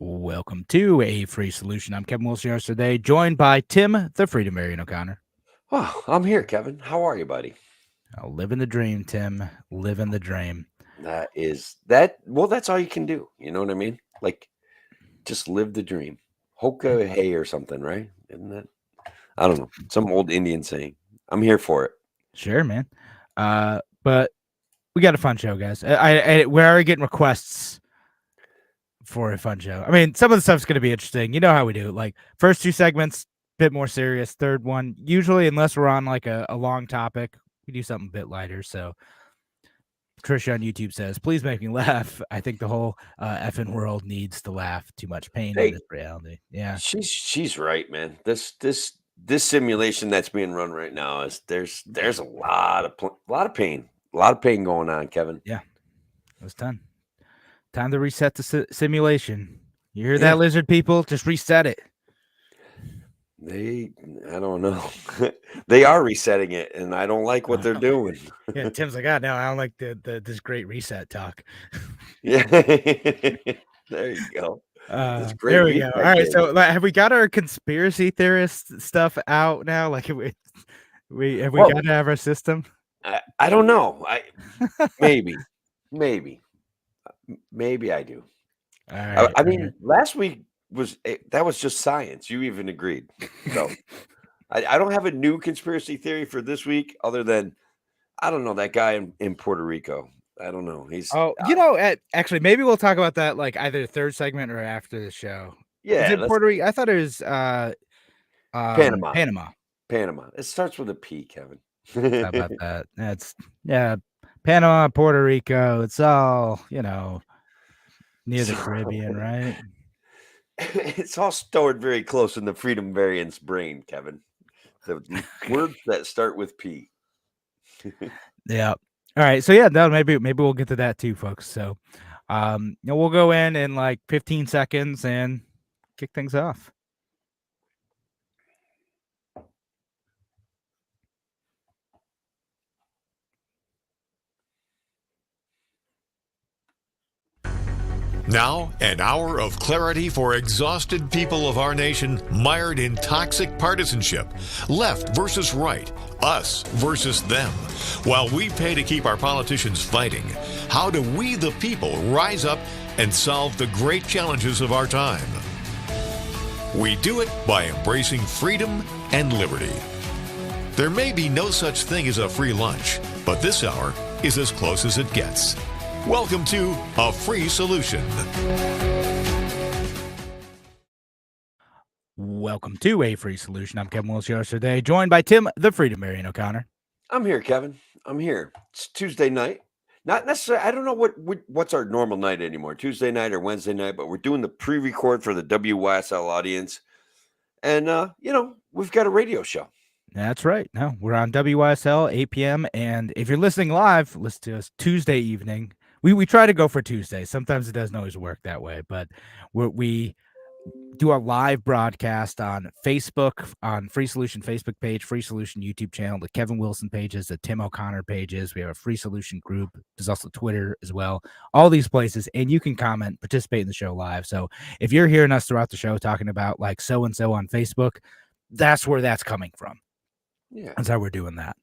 Welcome to A Free Solution. I'm Kevin Wilson today, joined by Tim, the Freedom Marion O'Connor. Oh, I'm here, Kevin. How are you, buddy? Living the dream, Tim. Living the dream. Well, that's all you can do. You know what I mean? Like, just live the dream. Hoka hey or something, right? Isn't that? I don't know. Some old Indian saying. I'm here for it. Sure, man. But we got a fun show, guys. We're already getting requests for a fun show. I mean, some of the stuff's going to be interesting. You know how we do it. Like, first two segments, bit more serious. Third one, usually, unless we're on like a long topic, we do something a bit lighter. So Trisha on YouTube says, please make me laugh. I think the whole effing world needs to laugh. Too much pain in this reality. Yeah. She's right, man. This simulation that's being run right now is there's a lot of pain. A lot of pain going on, Kevin. Yeah. It was done. Time to reset the simulation. You hear that, lizard people? Just reset it. I don't know. They are resetting it, and I don't like what they're doing. Yeah, Tim's like, no, I don't like this great reset talk. Yeah. There you go. There we go. All right, so have we got our conspiracy theorist stuff out now? Like, have we got to have our system? I don't know. Maybe I do. All right, I mean, last week that was just science. You even agreed. So I don't have a new conspiracy theory for this week, other than I don't know that guy in Puerto Rico. I don't know. Actually, maybe we'll talk about that like either third segment or after the show. Yeah, is it Puerto Rico? I thought it was Panama. It starts with a P, Kevin. How about that? Panama, Puerto Rico. It's all near the Caribbean, right? It's all stored very close in the Freedom Variant's brain, Kevin. The words that start with P. Yeah. All right. So maybe we'll get to that too, folks. So we'll go in like 15 seconds and kick things off. Now, an hour of clarity for exhausted people of our nation mired in toxic partisanship. Left versus right, us versus them. While we pay to keep our politicians fighting, how do we, the people, rise up and solve the great challenges of our time? We do it by embracing freedom and liberty. There may be no such thing as a free lunch, but this hour is as close as it gets. Welcome to A Free Solution. Welcome to A Free Solution. I'm Kevin Wilson today, joined by Tim, the Freedom Marion O'Connor. I'm here, Kevin. I'm here. It's Tuesday night. Not necessarily. I don't know what's our normal night anymore, Tuesday night or Wednesday night, but we're doing the pre-record for the WYSL audience. And, we've got a radio show. That's right. No, we're on WYSL, 8 p.m. And if you're listening live, listen to us Tuesday evening. We try to go for Tuesday. Sometimes it doesn't always work that way, but we do a live broadcast on Facebook, on Free Solution Facebook page, Free Solution YouTube channel, the Kevin Wilson pages, the Tim O'Connor pages. We have a Free Solution group. There's also Twitter as well. All these places, and you can comment, participate in the show live. So if you're hearing us throughout the show talking about like so-and-so on Facebook, that's where that's coming from. Yeah. That's how we're doing that.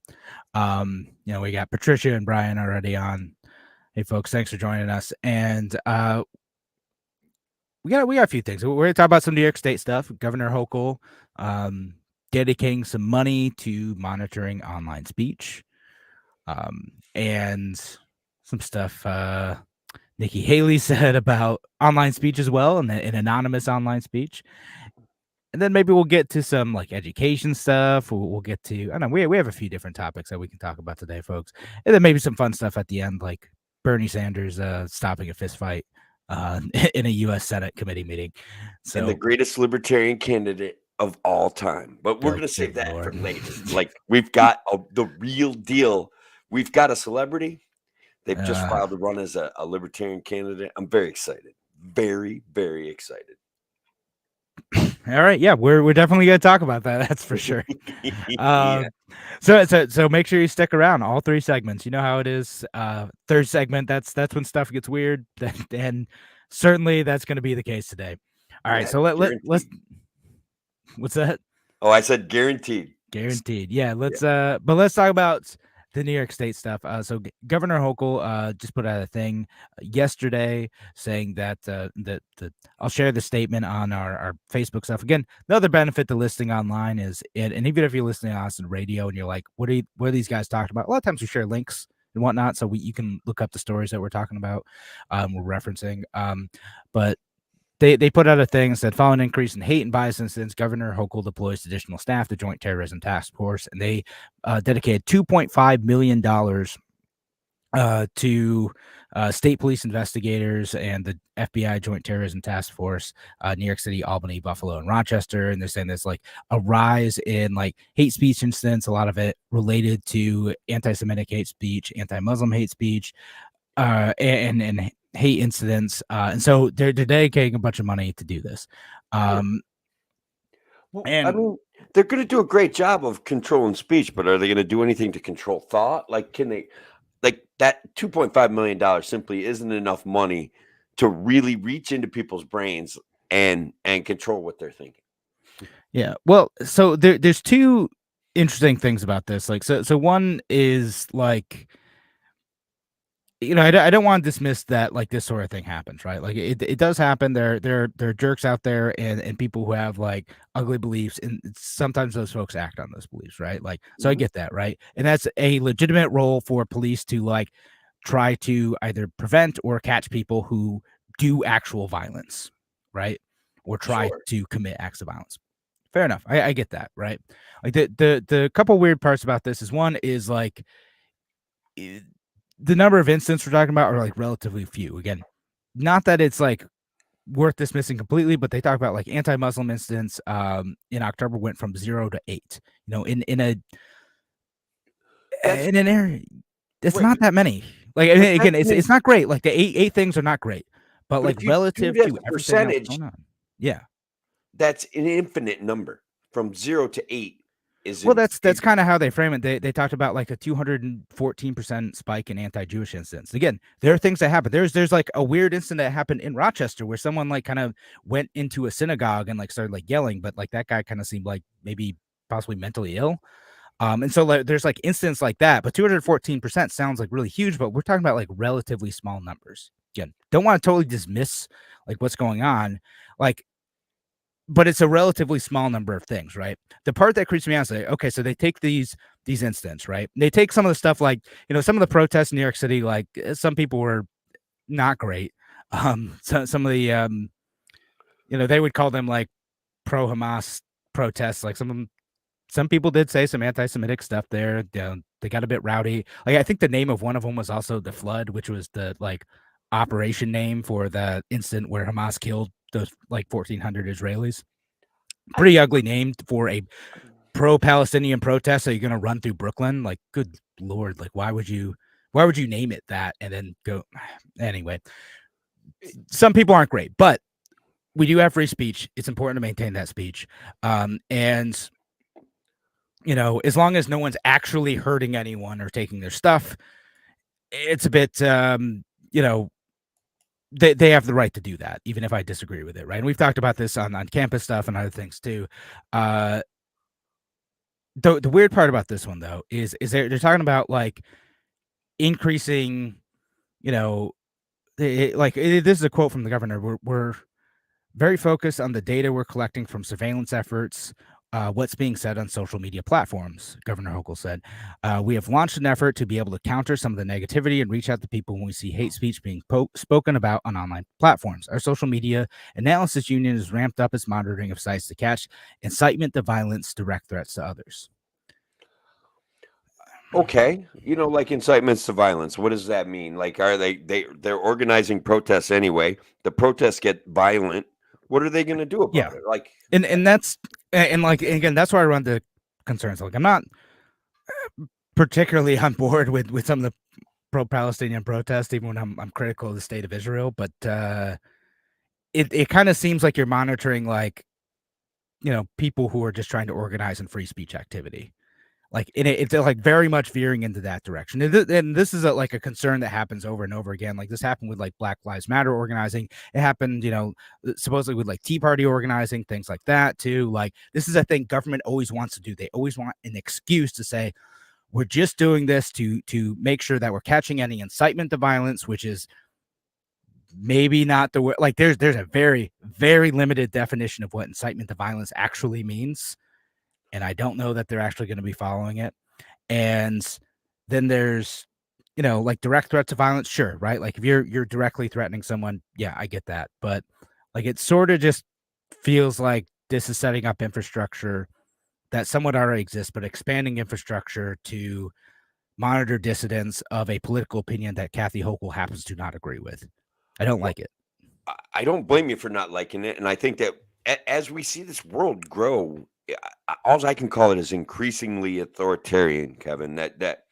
We got Patricia and Brian already on. Hey, folks, thanks for joining us. And we got a few things. We're going to talk about some New York State stuff. Governor Hochul dedicating some money to monitoring online speech, and some stuff Nikki Haley said about online speech as well, and an anonymous online speech. And then maybe we'll get to some like education stuff. We'll get to, I don't know, we have a few different topics that we can talk about today, folks. And then maybe some fun stuff at the end, like Bernie Sanders stopping a fist fight in a U.S. Senate committee meeting. So, and the greatest libertarian candidate of all time. But we're going to save that for later. Like, we've got the real deal. We've got a celebrity. They've just filed to run as a libertarian candidate. I'm very excited. Very, very excited. All right. Yeah, we're definitely going to talk about that. That's for sure. Yeah. So make sure you stick around all three segments. You know how it is. Third segment, that's when stuff gets weird. And certainly that's going to be the case today. All right, Yeah, so let's guaranteed. what's that? Oh, I said guaranteed. Guaranteed. Yeah, Yeah. let's talk about the New York State stuff. So Governor Hochul just put out a thing yesterday saying that that I'll share the statement on our Facebook stuff. Again, the other benefit to listing online is and even if you're listening to us on radio and you're like, what are these guys talking about? A lot of times we share links and whatnot, so you can look up the stories that we're talking about, we're referencing. But they put out a thing that said, following an increase in hate and bias incidents, Governor Hochul deploys additional staff to Joint Terrorism Task Force, and they dedicated $2.5 million to state police investigators and the FBI Joint Terrorism Task Force, New York City, Albany, Buffalo, and Rochester. And they're saying there's like a rise in like hate speech incidents, a lot of it related to anti-Semitic hate speech, anti-Muslim hate speech, and hate incidents, and so they're dedicating a bunch of money to do this. Well, I And mean, they're going to do a great job of controlling speech, but are they going to do anything to control thought? Like, can they? Like that $2.5 million simply isn't enough money to really reach into people's brains and control what they're thinking. yeah, well, so there's two interesting things about this. Like, so one is like, I don't want to dismiss that like this sort of thing happens, right? Like it does happen. There are jerks out there and people who have like ugly beliefs, and sometimes those folks act on those beliefs, right? Like, so I get that, right? And that's a legitimate role for police to like try to either prevent or catch people who do actual violence, right? Or try Sure. to commit acts of violence. Fair enough. I get that, right? Like the couple weird parts about this is one is like the number of incidents we're talking about are like relatively few. Again, not that it's like worth dismissing completely, but they talk about like anti-Muslim incidents in October went from 0 to 8. That's In an area, it's right. not that many. Like, But again, it's not great. Like the eight things are not great, but like if you do it relative as to a everything else percentage, going on, yeah. that's an infinite number. From 0 to 8 is Well, that's is kind of how they frame it. They talked about like a 214% spike in anti-Jewish incidents. Again, there are things that happen. There's like a weird incident that happened in Rochester where someone like kind of went into a synagogue and like started like yelling, but like that guy kind of seemed like maybe possibly mentally ill. And so like there's like incidents like that, but 214% sounds like really huge, but we're talking about like relatively small numbers. Again, don't want to totally dismiss like what's going on. Like, but it's a relatively small number of things, right? The part that creeps me out is like, okay, so they take these incidents, right? They take some of the stuff like, some of the protests in New York City, like some people were not great. So some of the they would call them like pro Hamas protests. Like some people did say some anti-Semitic stuff there. They got a bit rowdy. Like I think the name of one of them was also the Flood, which was the like operation name for the incident where Hamas killed those like 1,400 Israelis. Pretty ugly name for a pro-Palestinian protest. So you're gonna run through Brooklyn? Like, good lord! Like, why would you name it that and then go? Anyway, some people aren't great, but we do have free speech. It's important to maintain that speech, and as long as no one's actually hurting anyone or taking their stuff, it's a bit, they have the right to do that, even if I disagree with it, right? And we've talked about this on campus stuff and other things too. The weird part about this one though is they're talking about like increasing, this is a quote from the governor. We're very focused on the data we're collecting from surveillance efforts, what's being said on social media platforms, Governor Hochul said. We have launched an effort to be able to counter some of the negativity and reach out to people when we see hate speech being spoken about on online platforms. Our social media analysis unit has ramped up its monitoring of sites to catch incitement to violence, direct threats to others. okay. Like incitements to violence. What does that mean? Like, are they're organizing protests anyway? The protests get violent. What are they going to do about it? Like, and that's and like again, that's where I run the concerns. Like, I'm not particularly on board with some of the pro-Palestinian protests, even when I'm critical of the state of Israel. But it kind of seems like you're monitoring like people who are just trying to organize in free speech activity, Like it's like very much veering into that direction. And this is like a concern that happens over and over again. Like this happened with like Black Lives Matter organizing. It happened, supposedly with like Tea Party organizing, things like that too. Like this is a thing government always wants to do. They always want an excuse to say, we're just doing this to make sure that we're catching any incitement to violence, which is maybe not the word. Like there's a very, very limited definition of what incitement to violence actually means. And I don't know that they're actually going to be following it. And then there's, like direct threats of violence. Sure. Right. Like if you're directly threatening someone. Yeah, I get that. But like, it sort of just feels like this is setting up infrastructure that somewhat already exists, but expanding infrastructure to monitor dissidents of a political opinion that Kathy Hochul happens to not agree with. I don't like it. I don't blame you for not liking it. And I think that as we see this world grow, all I can call it is increasingly authoritarian, Kevin, that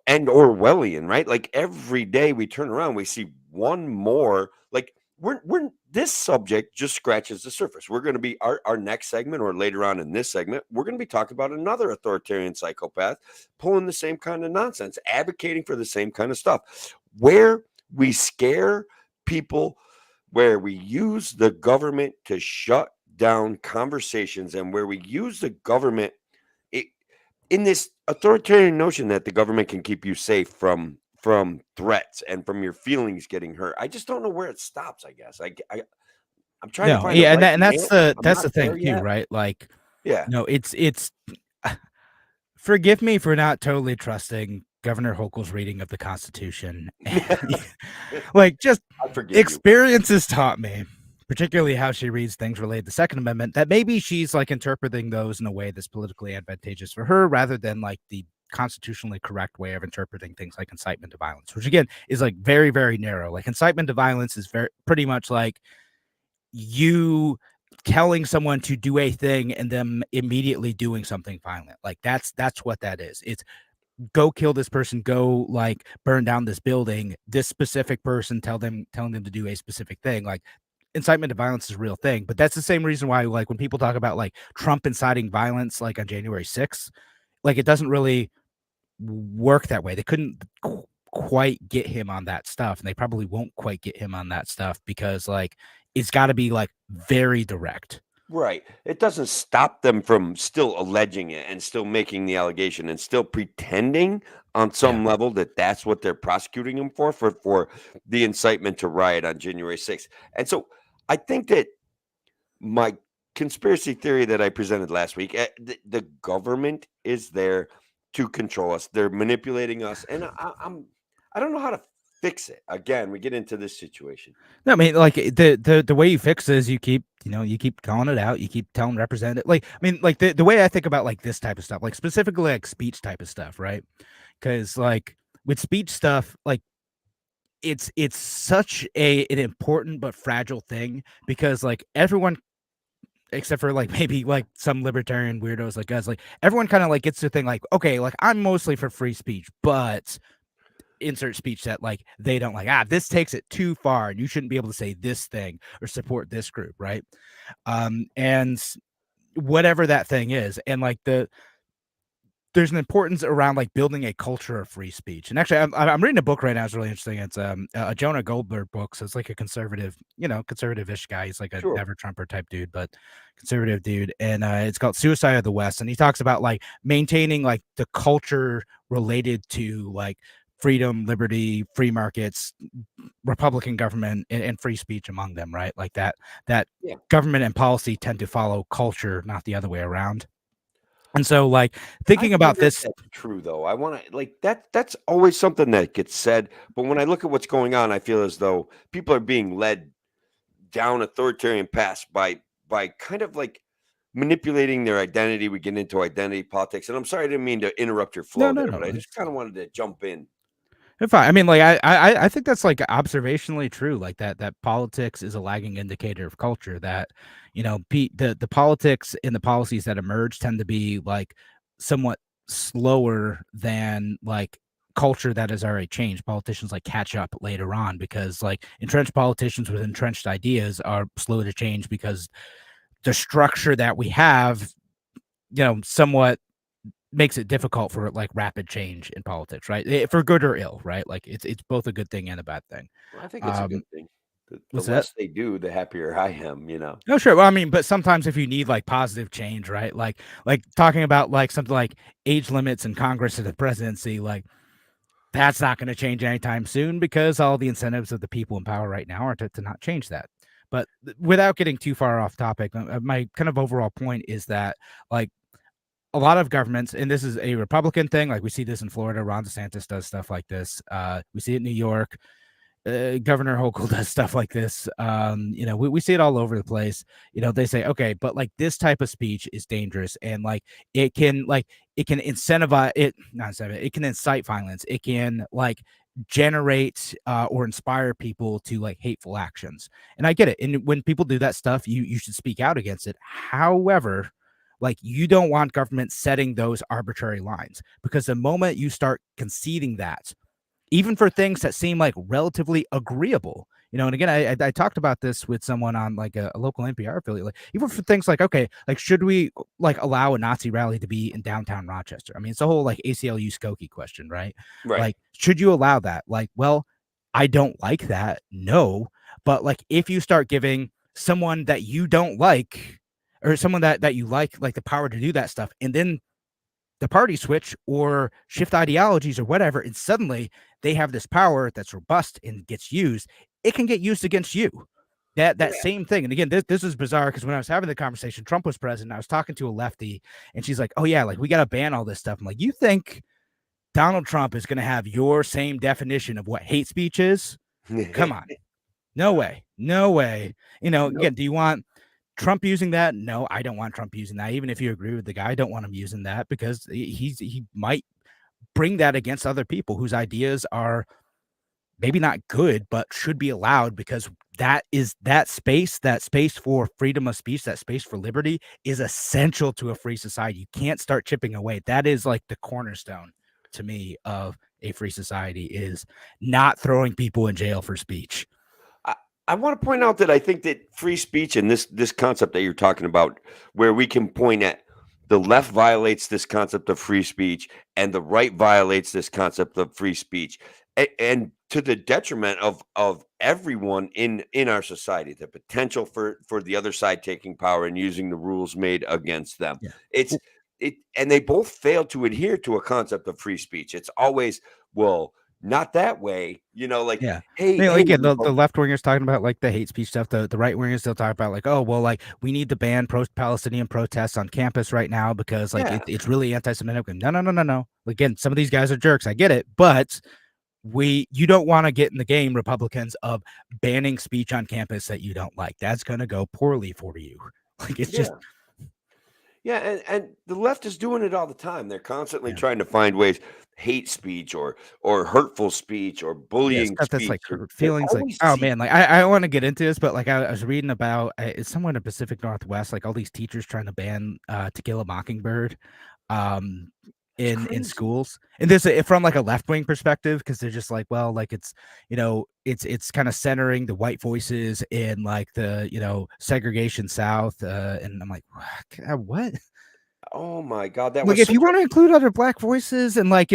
and Orwellian, right? Like every day we turn around, we see one more. Like we're this subject just scratches the surface. We're going to be our next segment, or later on in this segment, we're going to be talking about another authoritarian psychopath pulling the same kind of nonsense, advocating for the same kind of stuff, where we scare people, where we use the government to shut down conversations, and where we use the government in this authoritarian notion that the government can keep you safe from threats and from your feelings getting hurt. I just don't know where it stops. I guess I'm trying to find and right that's the thing too, yet. right? Like, yeah, it's forgive me for not totally trusting Governor Hochul's reading of the Constitution. Like, just experience has taught me, particularly how she reads things related to the Second Amendment, that maybe she's like interpreting those in a way that's politically advantageous for her, rather than like the constitutionally correct way of interpreting things like incitement to violence, which again is like very, very narrow. Like incitement to violence is pretty much like you telling someone to do a thing and them immediately doing something violent. Like that's what that is. It's go kill this person, go like burn down this building, this specific person, telling them to do a specific thing. Like incitement to violence is a real thing. But that's the same reason why, like, when people talk about like Trump inciting violence, like on January 6th, like it doesn't really work that way. They couldn't quite get him on that stuff, and they probably won't quite get him on that stuff because like it's got to be like very direct. Right. It doesn't stop them from still alleging it and still making the allegation and still pretending on some level that that's what they're prosecuting him for the incitement to riot on January 6th. And so I think that my conspiracy theory that I presented last week, the government is there to control us. They're manipulating us. And I don't know how to fix it. Again, we get into this situation. No, I mean, like the way you fix it is you keep calling it out, you keep telling representative. Like, I mean, like the way I think about like this type of stuff, like specifically like speech type of stuff, right? Because like with speech stuff, like it's such an important but fragile thing, because like everyone, except for like maybe like some libertarian weirdos like us, like everyone kind of like gets to think like, okay, like I'm mostly for free speech, but insert speech that like they don't like, this takes it too far and you shouldn't be able to say this thing or support this group, right? And whatever that thing is, and like there's an importance around like building a culture of free speech. And actually I'm reading a book right now. It's really interesting. It's a Jonah Goldberg book. So it's like a conservative-ish guy. He's like a never Trumper type dude, but conservative dude. And it's called Suicide of the West. And he talks about like maintaining like the culture related to like freedom, liberty, free markets, Republican government, and free speech among them, right? Like that government and policy tend to follow culture, not the other way around. And so, like, thinking about this, that's true though. I want to like that's always something that gets said. But when I look at what's going on, I feel as though people are being led down authoritarian paths by kind of like manipulating their identity. We get into identity politics, and I'm sorry, I didn't mean to interrupt your flow there, but I just kind of wanted to jump in. If I mean, like, I think that's like observationally true, like that politics is a lagging indicator of culture, that, the politics and the policies that emerge tend to be like somewhat slower than like culture that has already changed. Politicians like catch up later on, because like entrenched politicians with entrenched ideas are slow to change, because the structure that we have, somewhat makes it difficult for like rapid change in politics, right? For good or ill, right? Like it's both a good thing and a bad thing. Well, I think it's a good Um, thing. The what's that? less they do, the happier I am. No, sure. Well, I mean, but sometimes if you need like positive change, right? Like talking about like something like age limits in Congress and the presidency, like that's not going to change anytime soon because all the incentives of the people in power right now are to not change that. But without getting too far off topic, my kind of overall point is that like a lot of governments, and this is a Republican thing, like we see this in Florida, Ron DeSantis does stuff like this. We see it in New York. Governor Hochul does stuff like this. We see it all over the place. They say, okay, but like this type of speech is dangerous, and it can incentivize it, not incentivize, it can incite violence. It can like generate or inspire people to like hateful actions. And I get it. And when people do that stuff, you should speak out against it. However, like you don't want government setting those arbitrary lines, because the moment you start conceding that, even for things that seem like relatively agreeable. And again, I talked about this with someone on like a local NPR affiliate, like even for things like, okay, like should we like allow a Nazi rally to be in downtown Rochester? I mean, it's a whole like ACLU Skokie question, right? Right. Like, should you allow that? Like, well, I don't like that. No. But like, if you start giving someone that you don't like or someone that you like the power to do that stuff, and then the party switch or shift ideologies or whatever, and suddenly they have this power that's robust and gets used, it can get used against you. That Yeah. same thing. And again, this is bizarre because when I was having the conversation, Trump was president. I was talking to a lefty, and she's like, "Oh yeah, like we got to ban all this stuff." I'm like, "You think Donald Trump is going to have your same definition of what hate speech is? Come on, no way, no way." Nope. Again, do you want Trump using that? No, I don't want Trump using that. Even if you agree with the guy, I don't want him using that because he might bring that against other people whose ideas are maybe not good, but should be allowed, because that space for freedom of speech, that space for liberty is essential to a free society. You can't start chipping away. That is like the cornerstone to me of a free society, is not throwing people in jail for speech. I want to point out that I think that free speech and this concept that you're talking about, where we can point at the left violates this concept of free speech and the right violates this concept of free speech, and to the detriment of everyone in our society, the potential for the other side taking power and using the rules made against them. Yeah. It's it, and they both fail to adhere to a concept of free speech. It's always, well, not that way, like, Yeah. hey, I mean, hey, like, again, the left wingers talking about like the hate speech stuff. The right wingers still talk about like, oh, well, like we need to ban Palestinian protests on campus right now because like yeah. it's really anti-Semitic. No, no, no, no, no. Again, some of these guys are jerks. I get it, but you don't want to get in the game, Republicans, of banning speech on campus that you don't like. That's gonna go poorly for you. Like it's just Yeah. Yeah, and the left is doing it all the time. They're constantly yeah. trying to find ways, hate speech or hurtful speech or Yeah, bullying stuff that's speech. like hurt They feelings. Like, always oh see. man, like I want to get into this, but like I was reading about it's somewhere in the Pacific Northwest, like all these teachers trying to ban To Kill a Mockingbird um It's in crazy. schools. And this from like a left-wing perspective, because they're just like, well, like it's it's kind of centering the white voices in like the segregation South. And I'm like, God, what? Oh my God, that Like, was if you such a. want to include other black voices and like,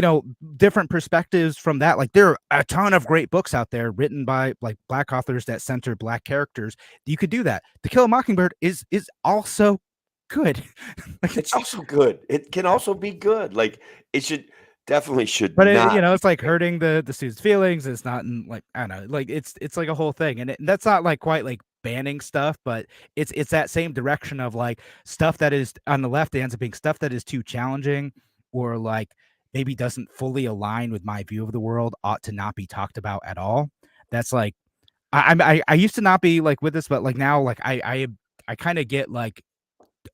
different perspectives from that, like there are a ton of great books out there written by like black authors that center black characters. You could do that. To Kill a Mockingbird is also good. Like It's it's also good. It can also be good. Like, it should but not be it's like banned. hurting the students' feelings. It's not like, I don't know, like it's like a whole thing, and that's not like quite like banning stuff, but it's that same direction of like stuff that is on the left ends up being stuff that is too challenging, or like maybe doesn't fully align with my view of the world, ought to not be talked about at all. That's like I used to not be like with this, but like now, like I kind of get like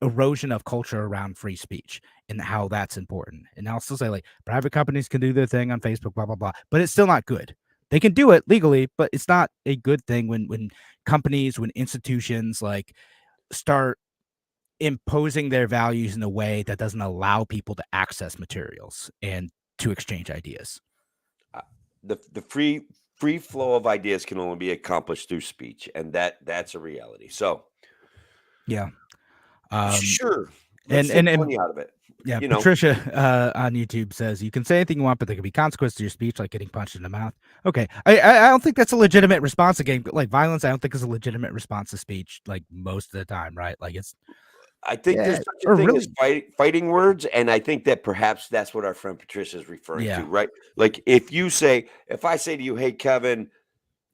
erosion of culture around free speech and how that's important. And I'll still say like private companies can do their thing on Facebook, blah blah blah, but it's still not good. They can do it legally, but it's not a good thing when companies, when institutions like start imposing their values in a way that doesn't allow people to access materials and to exchange ideas. Uh, the free flow of ideas can only be accomplished through speech, and that's a reality. So Yeah. Um sure, let's and take and and money out of it. Yeah, you know, Patricia on YouTube says you can say anything you want, but there can be consequences to your speech, like getting punched in the mouth. Okay, I don't think that's a legitimate response again. Like violence, I don't think is a legitimate response to speech. Like most of the time, right? Like it's I think there's yeah, such a or thing as really fighting words, and I think that perhaps that's what our friend Patricia is referring yeah, to, right? Like if I say to you, "Hey, Kevin,"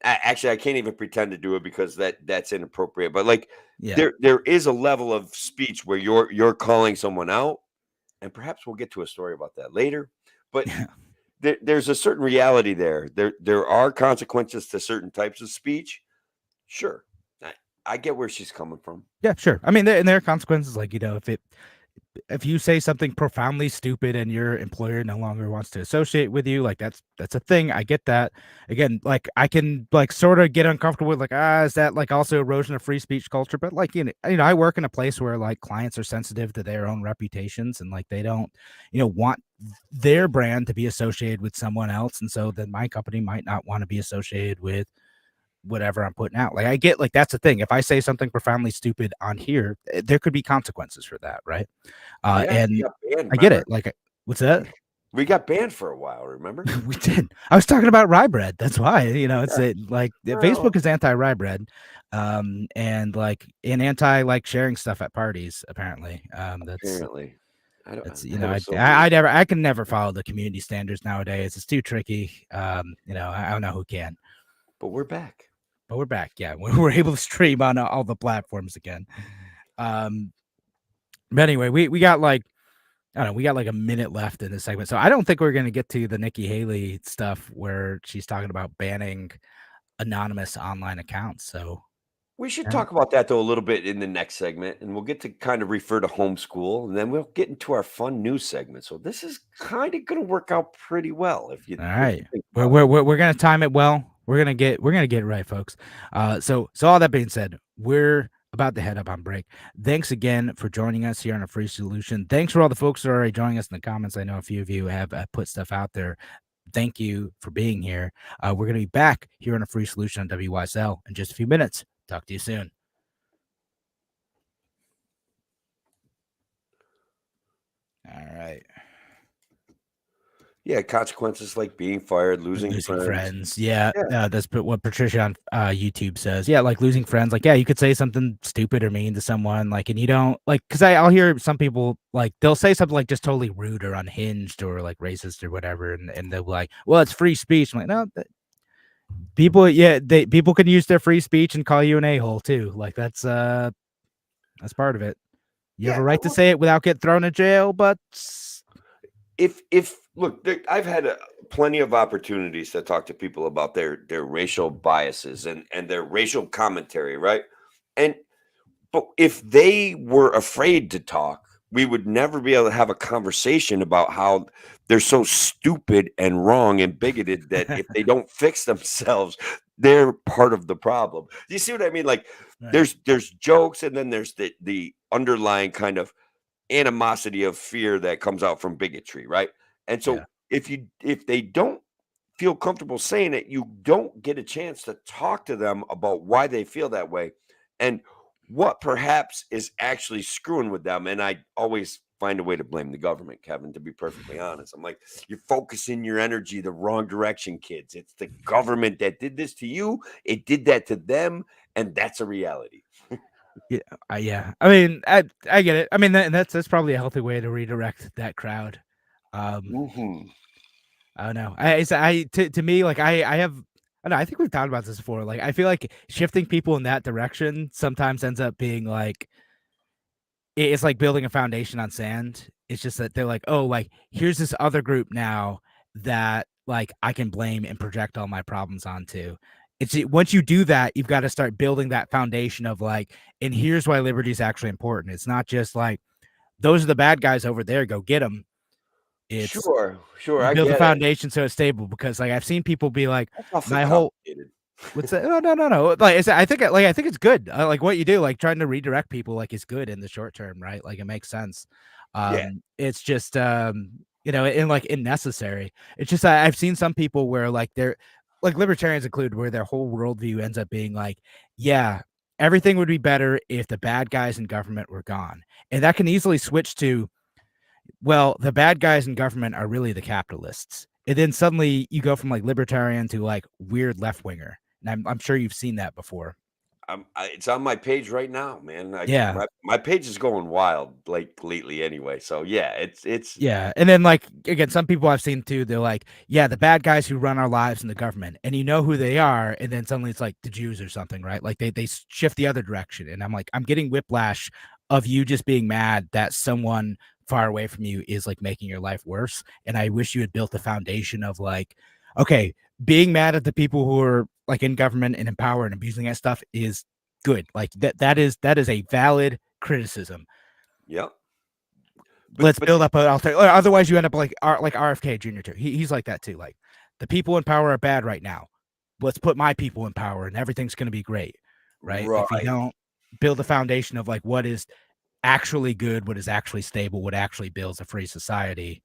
actually, I can't even pretend to do it because that's inappropriate. But like, yeah, there is a level of speech where you're calling someone out, and perhaps we'll get to a story about that later. But yeah. there's a certain reality there. There are consequences to certain types of speech. Sure, I, I get where she's coming from. Yeah, sure. I mean, and there are consequences. Like if you say something profoundly stupid and your employer no longer wants to associate with you, like that's a thing. I get that. Again, like I can like sort of get uncomfortable with like is that like also erosion of free speech culture? But like I work in a place where like clients are sensitive to their own reputations and like they don't want their brand to be associated with someone else, and so then my company might not want to be associated with whatever I'm putting out. Like I get like that's the thing. If I say something profoundly stupid on here, there could be consequences for that, right? Yeah, we And got banned. I get Remember, it. Like, what's that? we got banned for a while. Remember? We did. I was talking about rye bread. That's why, it's Yeah. like Well, Facebook is anti rye bread, and like anti like sharing stuff at parties. Apparently, apparently, I don't. that's That is so weird. I can never follow the community standards nowadays. It's too tricky. I don't know who can. But we're back. But we're back. Yeah, we're able to stream on all the platforms again. Um, but anyway, we got like I don't know, we got like a minute left in this segment. So I don't think we're going to get to the Nikki Haley stuff where she's talking about banning anonymous online accounts. So We should yeah. talk about that though a little bit in the next segment, and we'll get to kind of refer to homeschool, and then we'll get into our fun news segment. So this is kind of going to work out pretty well if you All if you right. think We're about it. we're gonna time it well. We're gonna get it right, folks. So all that being said, we're about to head up on break. Thanks again for joining us here on A Free Solution. Thanks for all the folks that are already joining us in the comments. I know a few of you have put stuff out there. Thank you for being here. We're gonna be back here on A Free Solution on WYSL in just a few minutes. Talk to you soon. All right. Yeah, consequences like being fired, losing Losing friends. friends. Yeah. Yeah, That's what Patricia on YouTube says. Yeah, like losing friends. Like, yeah, you could say something stupid or mean to someone, like, and you don't like because I'll hear some people like they'll say something like just totally rude or unhinged or like racist or whatever, and they'll be like, well, it's free speech. I'm like, no, people can use their free speech and call you an a-hole too. Like that's part of it. You have yeah. a right to say it without getting thrown in jail, but If look, I've had plenty of opportunities to talk to people about their racial biases and their racial commentary, right? And but if they were afraid to talk, we would never be able to have a conversation about how they're so stupid and wrong and bigoted that if they don't fix themselves, they're part of the problem. Do you see what I mean? Like right. there's jokes and then there's the underlying kind of animosity of fear that comes out from bigotry, right? And Yeah. so if they don't feel comfortable saying it, you don't get a chance to talk to them about why they feel that way and what perhaps is actually screwing with them. And I always find a way to blame the government, Kevin, to be perfectly honest. I'm like, you're focusing your energy the wrong direction, kids. It's the government that did this to you, it did that to them, and that's a reality. Yeah, yeah. I mean, I get it. I mean, that's probably a healthy way to redirect that crowd. Um, Mhm. I don't know. To me, like I have. I don't know. I think we've talked about this before. Like, I feel like shifting people in that direction sometimes ends up being like it's like building a foundation on sand. It's just that they're like, oh, like here's this other group now that like I can blame and project all my problems onto. Once you do that, you've got to start building that foundation of like, and here's why liberty is actually important. It's not just like those are the bad guys over there, go get them. It's Sure, you I build the get it. foundation so it's stable because like I've seen people be like, That's awfully my whole complicated. what's that? No, no, no, no. Like I think it's good. Like what you do, like trying to redirect people, like is good in the short term, right? Like it makes sense. Yeah, It's just and like unnecessary. It's just I've seen some people where like they're like libertarians included, where their whole worldview ends up being like, yeah, everything would be better if the bad guys in government were gone, and that can easily switch to Well, the bad guys in government are really the capitalists. And then suddenly you go from like libertarian to like weird left winger. And I'm sure you've seen that before. It's on my page right now, man. Yeah. My page is going wild like lately anyway. So yeah, it's Yeah. And then like again, some people I've seen too, they're like, yeah, the bad guys who run our lives in the government. And you know who they are, and then suddenly it's like the Jews or something, right? Like they shift the other direction. And I'm like, I'm getting whiplash of you just being mad that someone far away from you is like making your life worse. And I wish you had built the foundation of like, okay, being mad at the people who are like in government and in power and abusing that stuff is good. Like that is a valid criticism. yeah. Let's But build up an alter. Otherwise, you end up like RFK Jr. too. He's like that too. Like the people in power are bad right now. Let's put my people in power, and everything's going to be great, right? If you right. don't build the foundation of like what is actually good, what is actually stable, what actually builds a free society,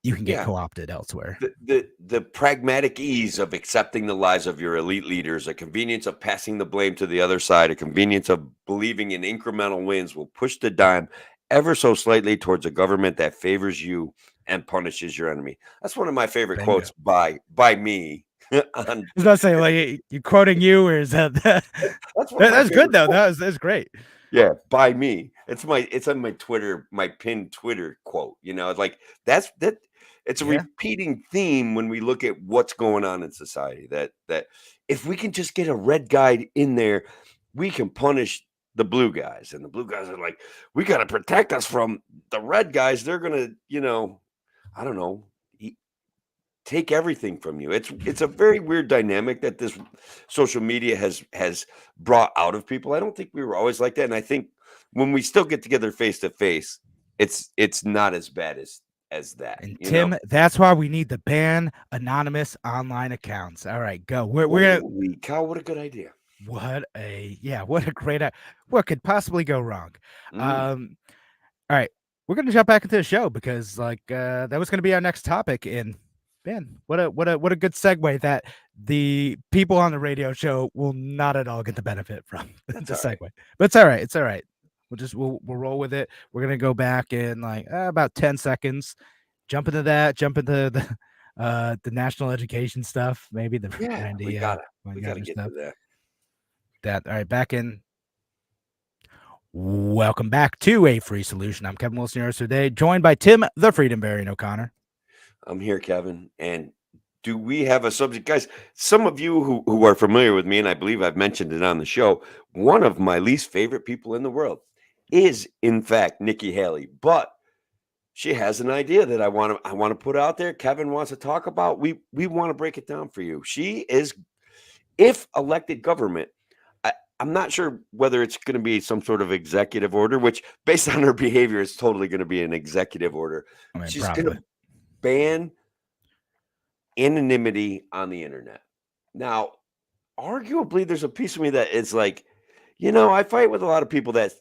you can get Yeah. co-opted elsewhere. The pragmatic ease of accepting the lies of your elite leaders, a convenience of passing the blame to the other side, a convenience of believing in incremental wins will push the dime ever so slightly towards a government that favors you and punishes your enemy. That's one of my favorite Bingo. quotes by me. I was not saying like you quoting you, or is that that's good though. That's great. Yeah, by me. It's on my Twitter, my pinned Twitter quote. You know, like that it's a repeating theme when we look at what's going on in society. That if we can just get a red guy in there, we can punish the blue guys. And the blue guys are like, we got to protect us from the red guys. They're gonna, I don't know, take everything from you. It's a very weird dynamic that this social media has brought out of people. I don't think we were always like that, and I think when we still get together face to face, it's not as bad as that. And Tim, that's why we need to ban anonymous online accounts. All right, go. We're gonna. Holy cow! What a good idea. What a great. What could possibly go wrong? All right, we're gonna jump back into the show because like that was gonna be our next topic. And man, what a good segue that the people on the radio show will not at all get the benefit from the segue. Right. But it's all right. It's all right. We'll roll with it. We're gonna go back in like about 10 seconds. Jump into the national education stuff. Maybe the Randy. We gotta get stuff. to that. All right, back in. Welcome back to A Free Solution. I'm Kevin Wilson today, joined by Tim the Freedom Variant O'Connor. I'm here, Kevin. And do we have a subject? Guys, some of you who are familiar with me, and I believe I've mentioned it on the show, one of my least favorite people in the world is, in fact, Nikki Haley. But she has an idea that I want to put out there. Kevin wants to talk about. We want to break it down for you. She is, if elected government, I'm not sure whether it's going to be some sort of executive order, which based on her behavior is totally going to be an executive order. She's going to ban anonymity on the internet. Now, arguably, there's a piece of me that is like, I fight with a lot of people that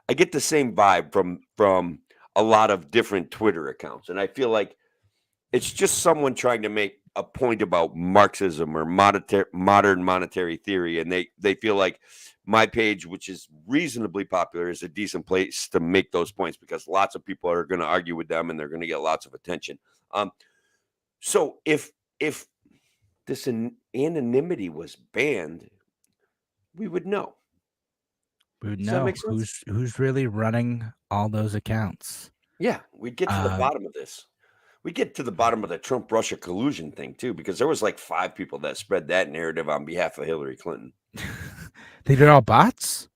I get the same vibe from a lot of different Twitter accounts. And I feel like it's just someone trying to make a point about Marxism or modern monetary theory. And they feel like my page, which is reasonably popular, is a decent place to make those points because lots of people are going to argue with them and they're going to get lots of attention. So if this anonymity was banned, we would know. We would know who's really running all those accounts. Yeah, we'd get to the bottom of this. We get to the bottom of the Trump-Russia collusion thing too, because there was like 5 people that spread that narrative on behalf of Hillary Clinton. They're all bots.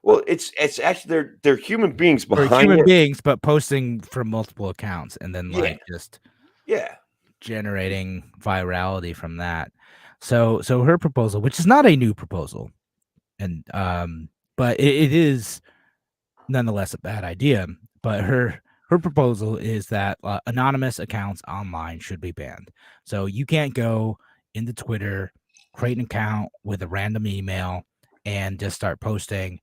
Well, it's actually they're human beings behind human beings, but posting from multiple accounts and then just generating virality from that. So her proposal, which is not a new proposal, and but it is nonetheless a bad idea. But her proposal is that anonymous accounts online should be banned. So you can't go into Twitter, create an account with a random email, and just start posting.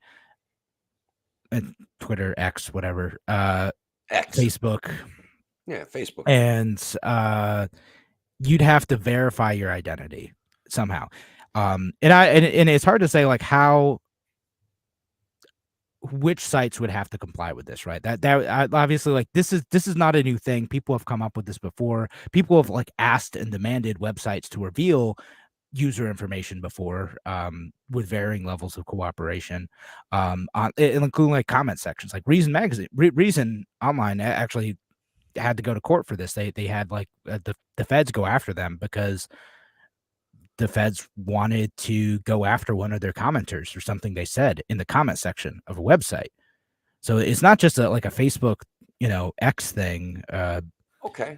Twitter, X, whatever, X. Facebook. Yeah, Facebook. And you'd have to verify your identity somehow. And it's hard to say like which sites would have to comply with this, right? Obviously, like, this is not a new thing. People have come up with this before. People have like asked and demanded websites to reveal user information before, with varying levels of cooperation, including like comment sections. Like Reason Magazine, Reason Online actually had to go to court for this. They had like the feds go after them because the feds wanted to go after one of their commenters or something they said in the comment section of a website. So it's not just like a Facebook, X thing. Okay.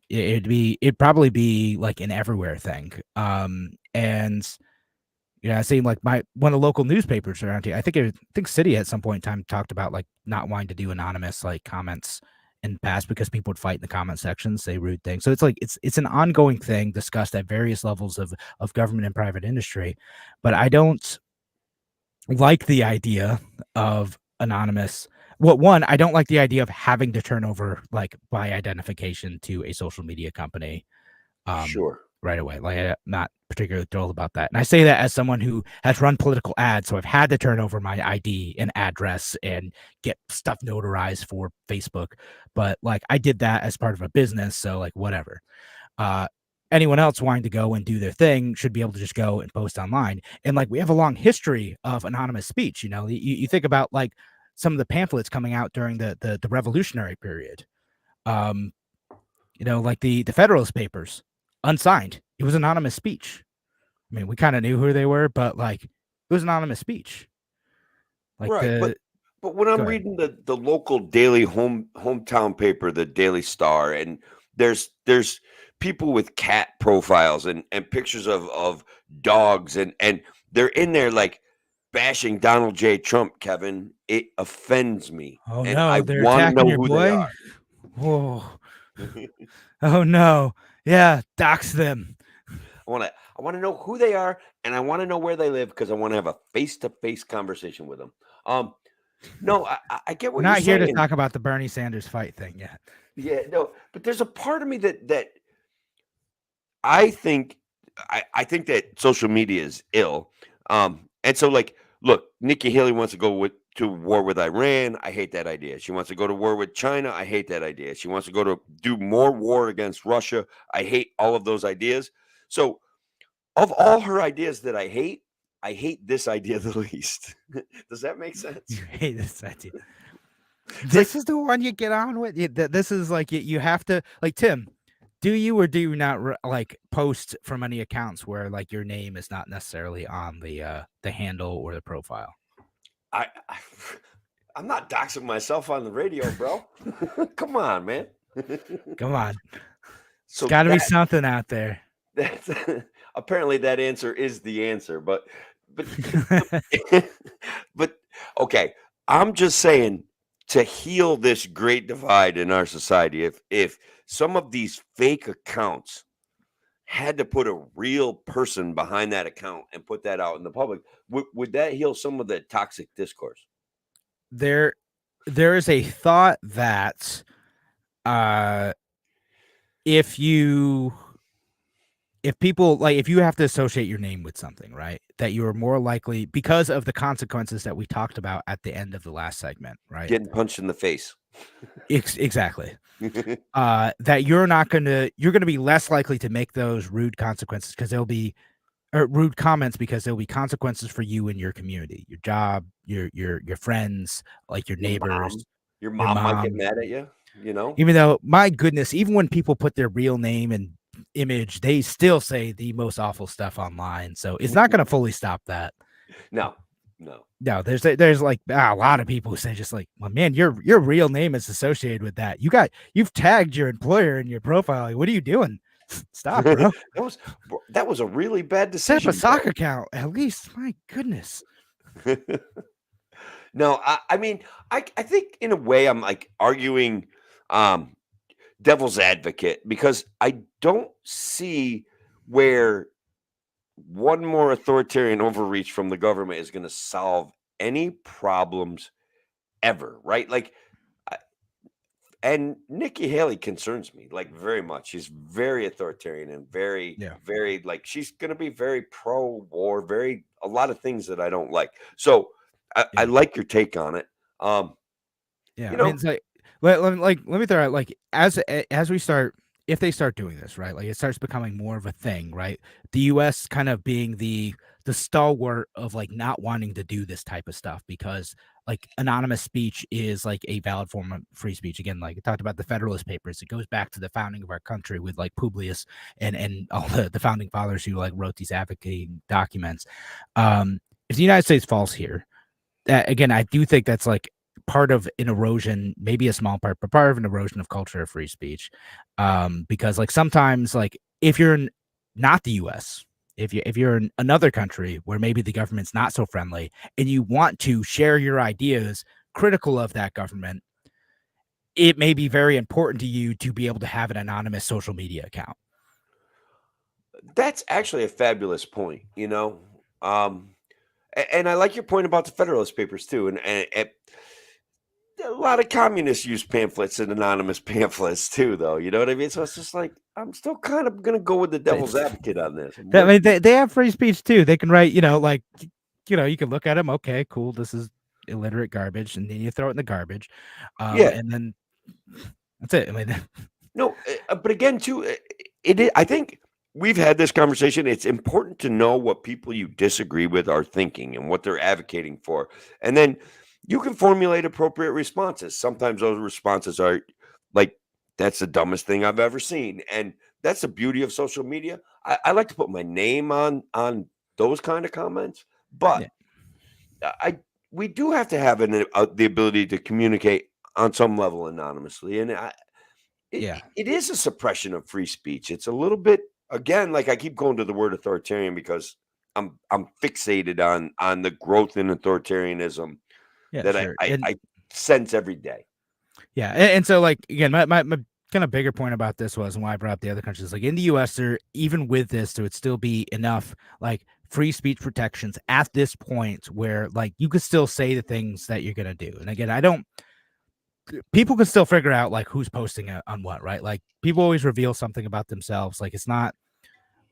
It'd probably be like an everywhere thing. And I seen like one of the local newspapers around here. I think City at some point in time talked about like not wanting to do anonymous like comments in the past because people would fight in the comment sections, say rude things. So it's like it's an ongoing thing discussed at various levels of government and private industry. But I don't like the idea of anonymous. Well, one, I don't like the idea of having to turn over like by identification to a social media company Sure. right away. Like, I'm not particularly thrilled about that. And I say that as someone who has run political ads, so I've had to turn over my ID and address and get stuff notarized for Facebook. But like, I did that as part of a business, so like, whatever. Anyone else wanting to go and do their thing should be able to just go and post online. And like, we have a long history of anonymous speech. You think about like some of the pamphlets coming out during the revolutionary period. Like the Federalist Papers, unsigned. It was anonymous speech. I mean, we kind of knew who they were, but like, it was anonymous speech. Like right, but when I'm reading the local daily hometown paper, the Daily Star, and there's people with cat profiles and pictures of dogs, and they're in there like bashing Donald J. Trump, Kevin, it offends me. Oh and no, I they're want to attacking know your who they boy. are. Whoa. Oh no. Yeah, dox them. I want to know who they are, and I want to know where they live because I want to have a face-to-face conversation with them. No, I get what We're not you're here saying. to talk about the Bernie Sanders fight thing yet. Yeah, no, but there's a part of me that I think I think that social media is ill. And so like, look, Nikki Haley wants to go to war with Iran. I hate that idea. She wants to go to war with China. I hate that idea. She wants to go to do more war against Russia. I hate all of those ideas. So of all her ideas that I hate this idea the least. Does that make sense? You hate this idea. This is the one you get on with. This is like you have to, like, Tim. Do you or do you not like post from any accounts where like your name is not necessarily on the handle or the profile? I'm not doxing myself on the radio, bro. Come on, man. Come on. So it's got to be something out there. That's apparently that answer is the answer, but but okay. I'm just saying, to heal this great divide in our society, if some of these fake accounts had to put a real person behind that account and put that out in the public, would that heal some of the toxic discourse? There is a thought that if people, like, if you have to associate your name with something, right, that you are more likely, because of the consequences that we talked about at the end of the last segment, right? Getting punched in the face. Exactly. That you're going to be less likely to make those rude consequences because there'll be rude comments because there'll be consequences for you and your community, your job, your friends, like your neighbors. Your mom might get mad at you, Even though, my goodness, even when people put their real name and image, they still say the most awful stuff online. So it's not going to fully stop that. No. There's like a lot of people who say just like, well, man, your real name is associated with that. You've tagged your employer in your profile. Like, what are you doing? Stop, bro. that was a really bad decision. Set up a sock account, at least. My goodness. No, I mean, I think in a way I'm like arguing devil's advocate, because I don't see where one more authoritarian overreach from the government is going to solve any problems ever, right? Like, and Nikki Haley concerns me like very much. She's very authoritarian and very, like, she's going to be very pro-war, a lot of things that I don't like. So I like your take on it. Yeah, You I mean, know, it's like let me throw out like as we start, if they start doing this, right? Like it starts becoming more of a thing, right? The US kind of being the stalwart of like not wanting to do this type of stuff because like anonymous speech is like a valid form of free speech. Again, like I talked about the Federalist Papers, it goes back to the founding of our country with like Publius and all the founding fathers who like wrote these advocating documents. If the United States falls here, again, I do think that's like part of an erosion, maybe a small part, but part of an erosion of culture of free speech. Because like sometimes, like if you're in not the U.S., if you're in another country where maybe the government's not so friendly, and you want to share your ideas critical of that government, it may be very important to you to be able to have an anonymous social media account. that's actually a fabulous point. And I like your point about the Federalist Papers too. And a lot of communists use pamphlets and anonymous pamphlets too, though. You know what I mean? So it's just like I'm still kind of gonna go with the devil's advocate on this. I'm I with mean, you. they have free speech too. They can write, like, you can look at them. Okay, cool. This is illiterate garbage, and then you throw it in the garbage, Yeah. and then that's it. I mean, No, but again, too, I think we've had this conversation. It's important to know what people you disagree with are thinking and what they're advocating for, and then you can formulate appropriate responses. Sometimes those responses are like, "That's the dumbest thing I've ever seen," and that's the beauty of social media. I like to put my name on those kind of comments, but yeah, I we do have to have the ability to communicate on some level anonymously, and yeah, it is a suppression of free speech. It's a little bit again, like I keep going to the word authoritarian because I'm fixated on the growth in authoritarianism yeah, that I sure, I, and I sense every day. yeah, and so like again, my kind of bigger point about this was, and why I brought up the other countries, like in the U.S., there even with this, there would still be enough like free speech protections at this point where like you could still say the things that you're gonna do. And again, I don't people can still figure out like who's posting on what, right? Like people always reveal something about themselves. Like it's not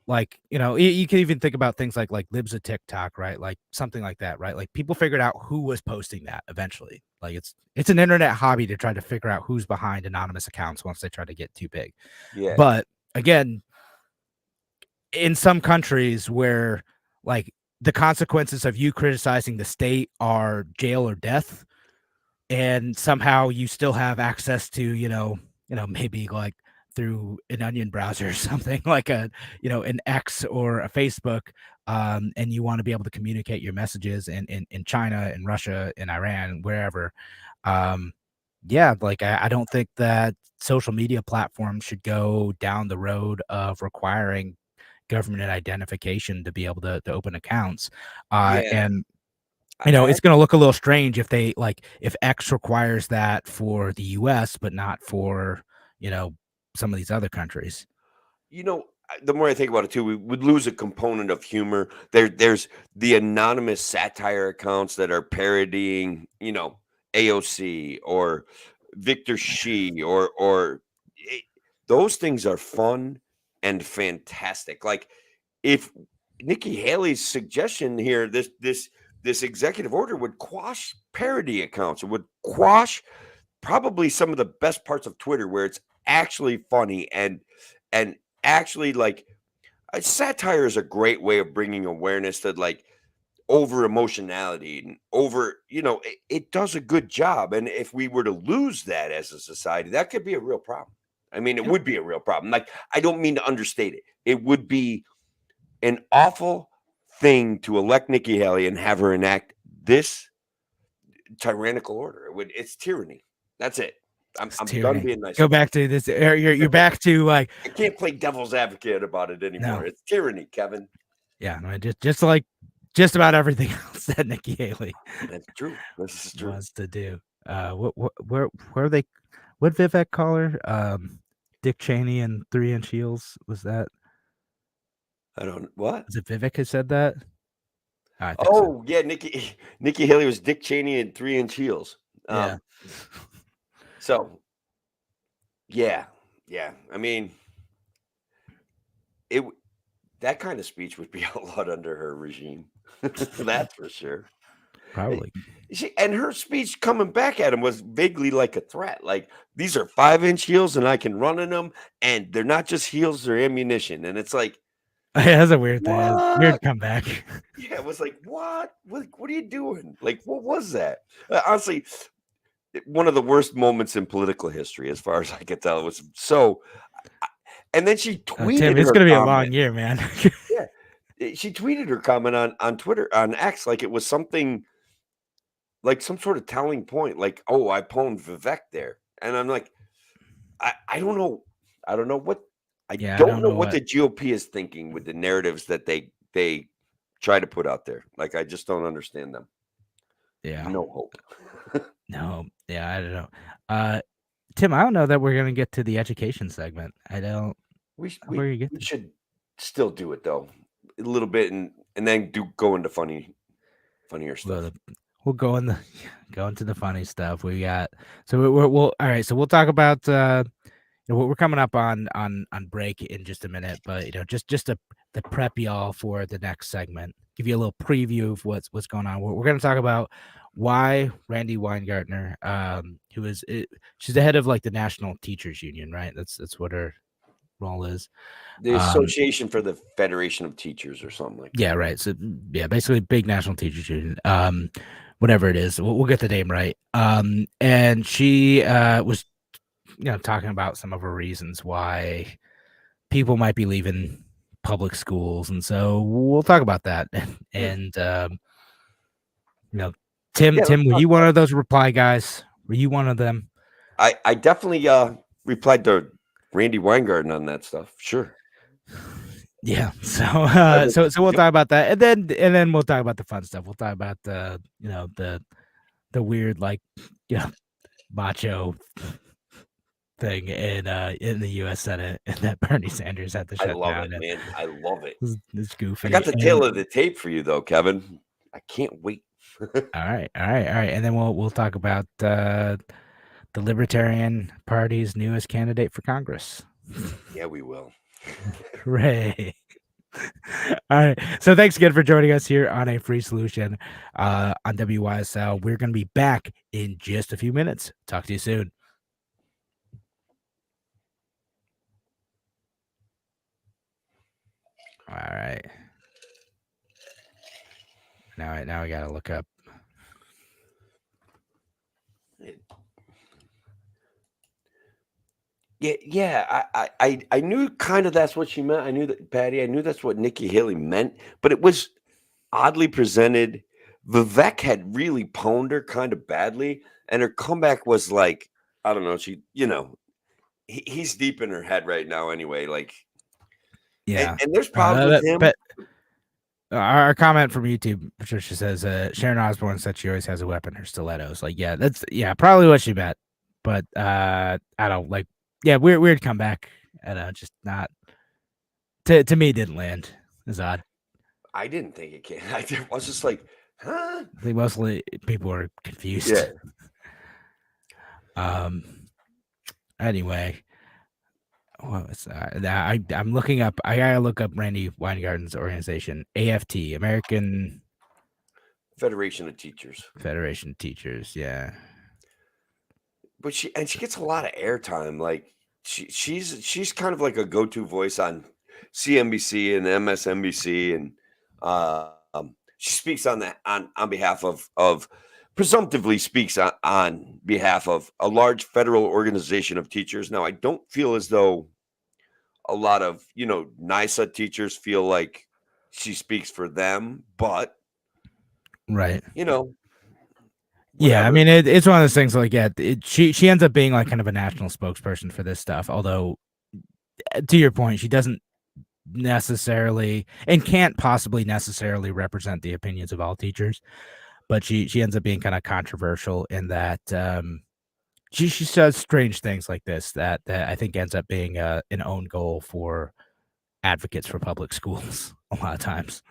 like, you can even think about things like libs of TikTok, right? Like something like that, right? Like people figured out who was posting that eventually. Like it's an internet hobby to try to figure out who's behind anonymous accounts once they try to get too big. Yeah, But again, in some countries where like the consequences of you criticizing the state are jail or death, and somehow you still have access to, maybe like through an onion browser or something like an X or a Facebook, and you want to be able to communicate your messages in China and Russia and Iran, wherever. Um, yeah, like I don't think that social media platforms should go down the road of requiring government identification to be able to open accounts. yeah. And I it's going to look a little strange if they like if X requires that for the US, but not for, some of these other countries. The more I think about it too, we would lose a component of humor. There's the anonymous satire accounts that are parodying, AOC or Victor Shi or eh, those things are fun and fantastic. Like if Nikki Haley's suggestion here, this executive order would quash parody accounts. It would quash probably some of the best parts of Twitter where it's actually funny and actually like satire is a great way of bringing awareness to like over emotionality and over it does a good job, and if we were to lose that as a society, that could be a real problem. I mean, it Yeah. would be a real problem. Like, I don't mean to understate it. It would be an awful thing to elect Nikki Haley and have her enact this tyrannical order. It's tyranny. That's it. It's I'm done tyranny. being nice Go about back it. to this. You're back to like I can't play devil's advocate about it no. anymore. It's tyranny, Kevin. Yeah, no, just like just about everything else that Nikki Haley That's true. This is true. wants to do. Where they what Vivek call her? Dick Cheney and 3-inch heels. I don't what? Was it Vivek who said that? I think so. Oh yeah, Nikki Haley was Dick Cheney in 3-inch heels. Yeah. So yeah, yeah. I mean, it that kind of speech would be outlawed under her regime. That's for sure. Probably. And her speech coming back at him was vaguely like a threat. Like, these are 5-inch heels and I can run in them, and they're not just heels, they're ammunition. And it's like, That's a weird thing. Weird what? comeback. Yeah, it was like, what? What are you doing? Like, what was that? Honestly, one of the worst moments in political history, as far as I can tell. It was so. And then she tweeted Tim, it's her gonna be a comment. long year, man. Yeah, she tweeted her comment on Twitter, on X, like it was something, like some sort of telling point. Like, oh, I pwned Vivek there, and I'm like, I don't know, I don't know what, I Yeah, I don't don't know know what what. the GOP is thinking with the narratives that they try to put out there. Like, I just don't understand them. Yeah. No hope. No. Yeah, I don't know. Tim, I don't know that we're gonna get to the education segment. I don't. We Where you get we there? should still do it though, a little bit, and then go into funnier stuff. We'll go in the go into the funny stuff. We got so we'll all right. So we'll talk about we're coming up on break in just a minute, but just to prep y'all for the next segment, give you a little preview of what's going on. We're going to talk about why Randy Weingartner, she's the head of like the National Teachers Union, right? That's what her role is. The Association for the Federation of Teachers or something like that. Yeah, right. So yeah, basically big National Teachers Union. Whatever it is, we'll get the name right. And she was talking about some of her reasons why people might be leaving public schools, and so we'll talk about that. And Tim, were you one of those reply guys? Were you one of them? I definitely replied to Randy Weingarten on that stuff. Sure. Yeah. So we'll talk about that, and then we'll talk about the fun stuff. We'll talk about the weird macho thing in the U.S. Senate, and that Bernie Sanders had to shut down. I love it, man. I love it. It's goofy. I got the tail of the tape for you, though, Kevin. I can't wait. All right, and then we'll talk about the Libertarian Party's newest candidate for Congress. Yeah, we will. Hooray! All right, so thanks again for joining us here on A Free Solution on WYSL. We're going to be back in just a few minutes. Talk to you soon. All right. Now I gotta look up. Yeah. I knew kind of that's what she meant. I knew that, Patty. I knew that's what Nikki Haley meant, but it was oddly presented. Vivek had really pwned her kind of badly, and her comeback was like, I don't know. She, he's deep in her head right now anyway. Like, yeah, and there's problems with him. But our comment from YouTube, Patricia says, Sharon Osbourne said she always has a weapon, her stilettos. Like, yeah, that's probably what she meant. But I don't like, weird comeback. I don't know, just not to me didn't land. It's odd. I didn't think it can. I was just like, huh? I think mostly people are confused. Yeah. Anyway, what was that? I'm looking up. I gotta look up Randy Weingarten's organization, AFT, American Federation of Teachers. Federation of Teachers. Yeah. But she gets a lot of airtime. Like, she's kind of like a go-to voice on CNBC and MSNBC, and she speaks on behalf of presumptively speaks on behalf of a large federal organization of teachers. Now, I don't feel as though a lot of NISA teachers feel like she speaks for them, but right. Whatever. Yeah, I mean it's one of those things. Like, she ends up being like kind of a national spokesperson for this stuff. Although, to your point, she doesn't necessarily and can't possibly necessarily represent the opinions of all teachers. But she ends up being kind of controversial in that she does strange things like this that I think ends up being an own goal for advocates for public schools a lot of times.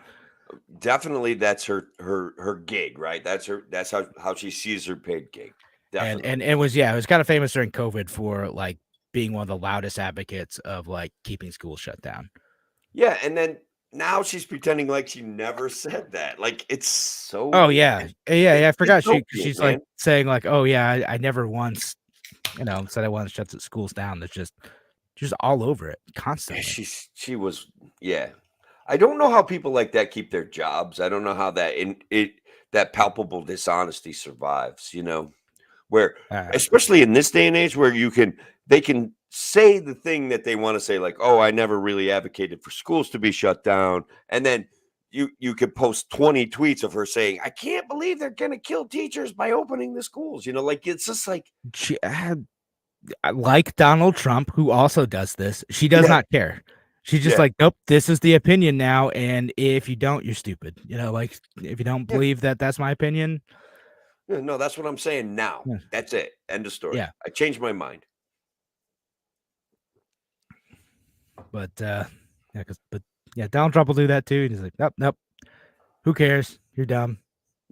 Definitely, that's her gig, right? That's how she sees her paid gig. Definitely. And it was kind of famous during COVID for being one of the loudest advocates of keeping schools shut down. Yeah, and then now she's pretending like she never said that. Like it's so. Oh yeah, yeah. I It's forgot dystopian, she's like man. saying like, oh yeah, I never once, said I want to shut the schools down. It's just all over it Yeah, constantly. she was. Yeah, I don't know how people like that keep their jobs. I don't know how that palpable dishonesty survives. Where especially in this day and age where they can say the thing that they want to say, like, oh, I never really advocated for schools to be shut down, and then you could post 20 tweets of her saying, I can't believe they're gonna kill teachers by opening the schools. Like it's just like She like Donald Trump, who also does this. She does yeah, not care. She's just yeah, like, nope, this is the opinion now, and if you don't, you're stupid. Like if you don't yeah. believe that that's my opinion, Yeah, no, that's what I'm saying now. yeah, That's it. End of story. yeah. I changed my mind. But yeah, Donald Trump will do that too. He's like, nope, nope. Who cares? You're dumb.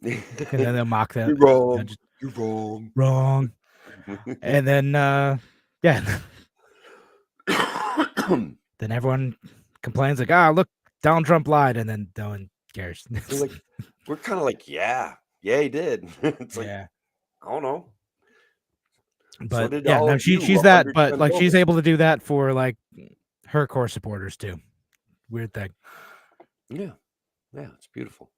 And then they'll mock that. You're wrong. Just You're wrong. wrong. And then yeah. Then everyone complains like, look, Donald Trump lied, and then no one cares. We're kind of like, yeah, he did. It's like, yeah. I don't know. But So did yeah, all no, of you she's 100 that, but times like she's over. able to do that for like her core supporters too. Weird thing. Yeah, it's beautiful.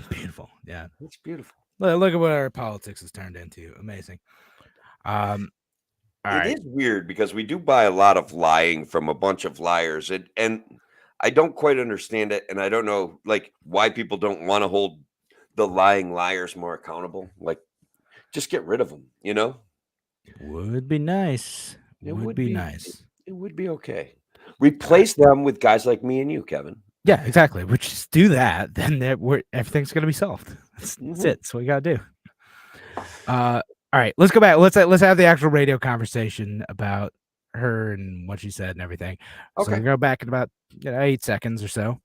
Beautiful. Yeah, It's beautiful. look at what our politics has turned into. Amazing. All right. It is weird because we do buy a lot of lying from a bunch of liars, and I don't quite understand it, and I don't know like why people don't want to hold the lying liars more accountable. Like, just get rid of them. Would be nice. It Would would be be nice. it would be okay. All right. Replace them with guys like me and you, Kevin. Yeah, exactly. We just do that, then everything's gonna be solved. That's it. That's what we gotta do. All right, let's go back. Let's have the actual radio conversation about her and what she said and everything. So Okay. we'll go back in about 8 seconds or so,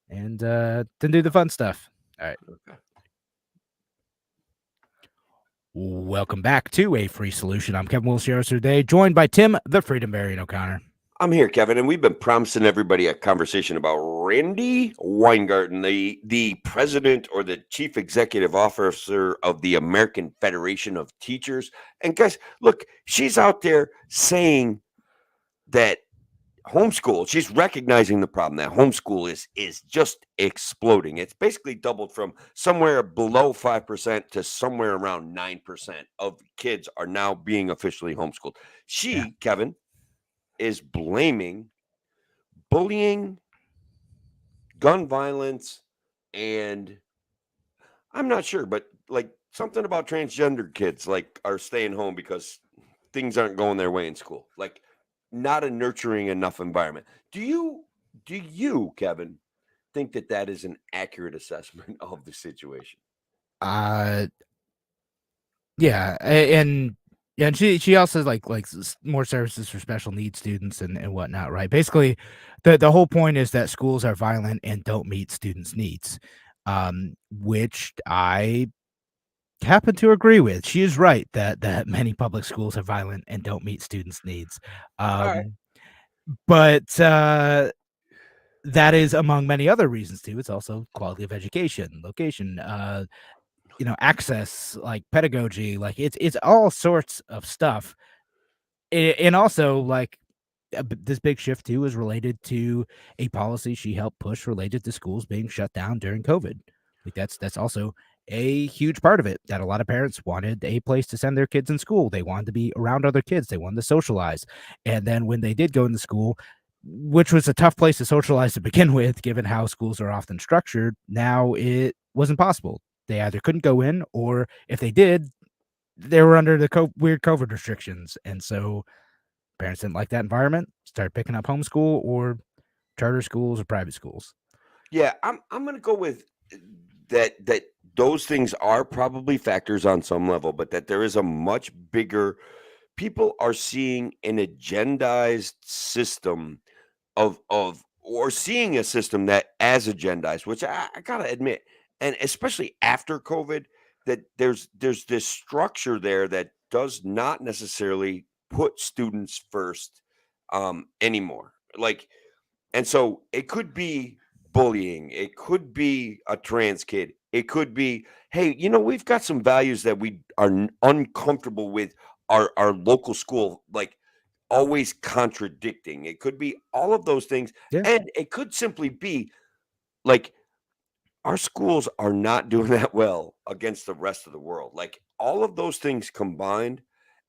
and then do the fun stuff. All right. Okay. Welcome back to A Free Solution. I'm Kevin Willis here today, joined by Tim, the Freedom Barian O'Connor. I'm here, Kevin, and we've been promising everybody a conversation about Randy Weingarten, the president or the chief executive officer of the American Federation of Teachers. And guys, look, she's out there saying that homeschool, she's recognizing the problem that homeschool is just exploding. It's basically doubled from somewhere below 5% to somewhere around 9% of kids are now being officially homeschooled. She, Kevin, is blaming bullying, gun violence, and I'm not sure, but like something about transgender kids like are staying home because things aren't going their way in school. Like not a nurturing enough environment. Do you, Kevin, think that is an accurate assessment of the situation? Yeah, and she also like more services for special needs students and whatnot, right? Basically, the whole point is that schools are violent and don't meet students' needs, which I happen to agree with. She is right that many public schools are violent and don't meet students' needs, All right. but that is among many other reasons too. It's also quality of education, location, access, like pedagogy, like it's all sorts of stuff. And also like this big shift too is related to a policy she helped push related to schools being shut down during COVID. Like that's also a huge part of it, that a lot of parents wanted a place to send their kids in school. They wanted to be around other kids. They wanted to socialize. And then when they did go into school, which was a tough place to socialize to begin with, given how schools are often structured, now it wasn't possible. They either couldn't go in, or if they did, they were under the weird COVID restrictions. And so parents didn't like that environment, started picking up homeschool or charter schools or private schools. Yeah, I'm going to go with that those things are probably factors on some level, but that there is a much bigger, people are seeing an agendized system or seeing a system that as agendized, which I gotta admit, and especially after COVID, that there's this structure there that does not necessarily put students first anymore. Like, and so it could be bullying. It could be a trans kid. It could be, hey, we've got some values that we are uncomfortable with our local school, like always contradicting. It could be all of those things. Yeah. And it could simply be like our schools are not doing that well against the rest of the world. Like all of those things combined,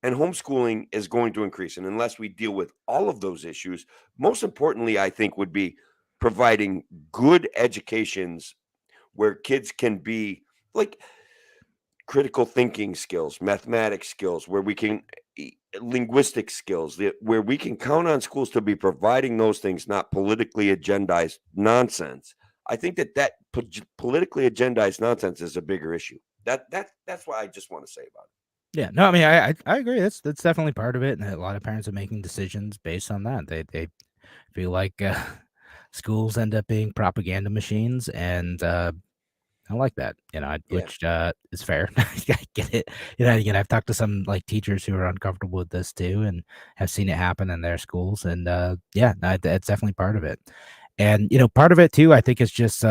and homeschooling is going to increase. And unless we deal with all of those issues, most importantly, I think would be providing good educations where kids can be like critical thinking skills, mathematics skills, where we can linguistic skills, where we can count on schools to be providing those things, not politically agendized nonsense. I think that politically agendized nonsense is a bigger issue. That's what I just want to say about it. Yeah, no, I mean, I agree. That's definitely part of it, and a lot of parents are making decisions based on that. They feel like schools end up being propaganda machines, and I like that, Yeah, which is fair. I get it. Again, I've talked to some like teachers who are uncomfortable with this too, and have seen it happen in their schools, and yeah, no, it's definitely part of it. And part of it too, I think, is just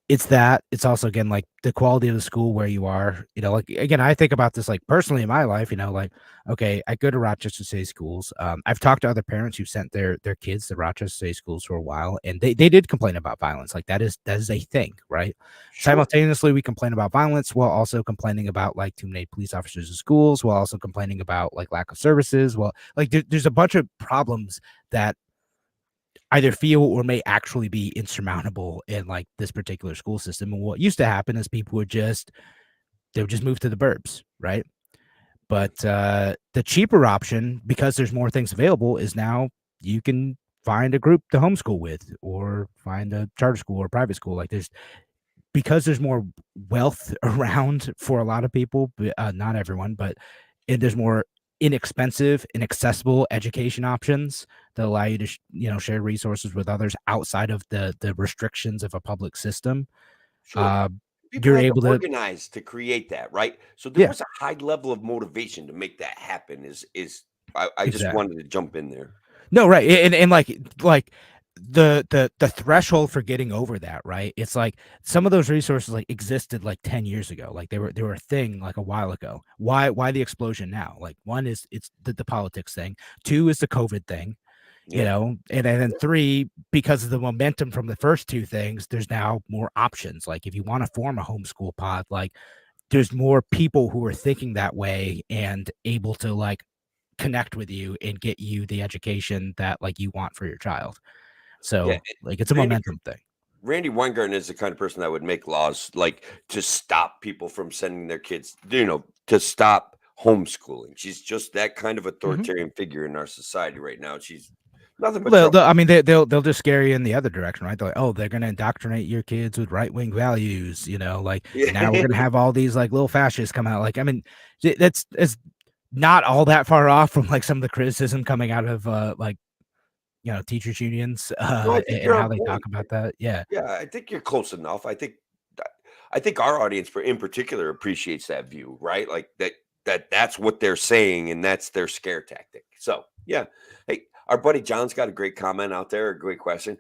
it's that. It's also, again, like the quality of the school where you are. Like, again, I think about this like personally in my life. Like, okay, I go to Rochester City schools. I've talked to other parents who sent their kids to Rochester City schools for a while, and they did complain about violence. Like that is a thing, right? sure, Simultaneously, we complain about violence while also complaining about like too many police officers in schools, while also complaining about like lack of services. Well, like there's a bunch of problems that either feel or may actually be insurmountable in like this particular school system. And what used to happen is people they would just move to the burbs, right? yeah, But the cheaper option, because there's more things available, is now you can find a group to homeschool with, or find a charter school or private school. Like because there's more wealth around for a lot of people, not everyone, but there's more inexpensive and accessible education options that allow you to share resources with others outside of the restrictions of a public system. sure. uh, People you're had to able to organize to create that, right? So there yeah, was a high level of motivation to make that happen. I just exactly. wanted to jump in there. No, right, and like the threshold for getting over that, right? It's like some of those resources like existed like 10 years ago. Like they were a thing like a while ago. Why the explosion now? Like, one is it's the politics thing. Two is the COVID thing, Yeah, and then three, because of the momentum from the first two things, there's now more options. Like, if you want to form a homeschool pod, like there's more people who are thinking that way and able to like connect with you and get you the education that like you want for your child. yeah. So like it's a Randy momentum thing. Randy Weingarten is the kind of person that would make laws like to stop people from sending their kids, to stop homeschooling. She's just that kind of Mhm. authoritarian figure in our society right now. She's nothing but Well, trouble. I mean, they'll just scare you in the other direction, right? They're like, oh, they're gonna indoctrinate your kids with right wing values, like now we're Yeah, gonna have all these like little fascists come out. Like, I mean, that's it's not all that far off from like some of the criticism coming out of like teachers unions no, I think and you're how on they talk point. about that. Yeah, Yeah, I think you're close enough. I think our audience in particular appreciates that view, right? Like that's what they're saying and that's their scare tactic. So, yeah. Hey, our buddy John's got a great comment out there, a great question.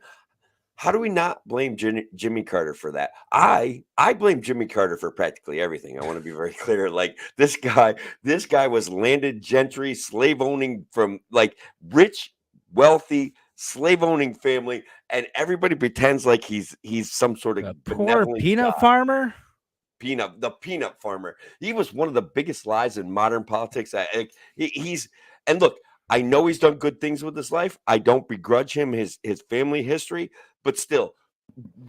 How do we not blame Jimmy Carter for that? I blame Jimmy Carter for practically everything. I want to be very clear. Like this guy was landed gentry, slave owning from like rich, wealthy, slave owning family, and everybody pretends like he's some sort the of poor benevolent peanut god. farmer. The peanut farmer. He was one of the biggest lies in modern politics. He's and look, I know he's done good things with his life. I don't begrudge him his family history, but still,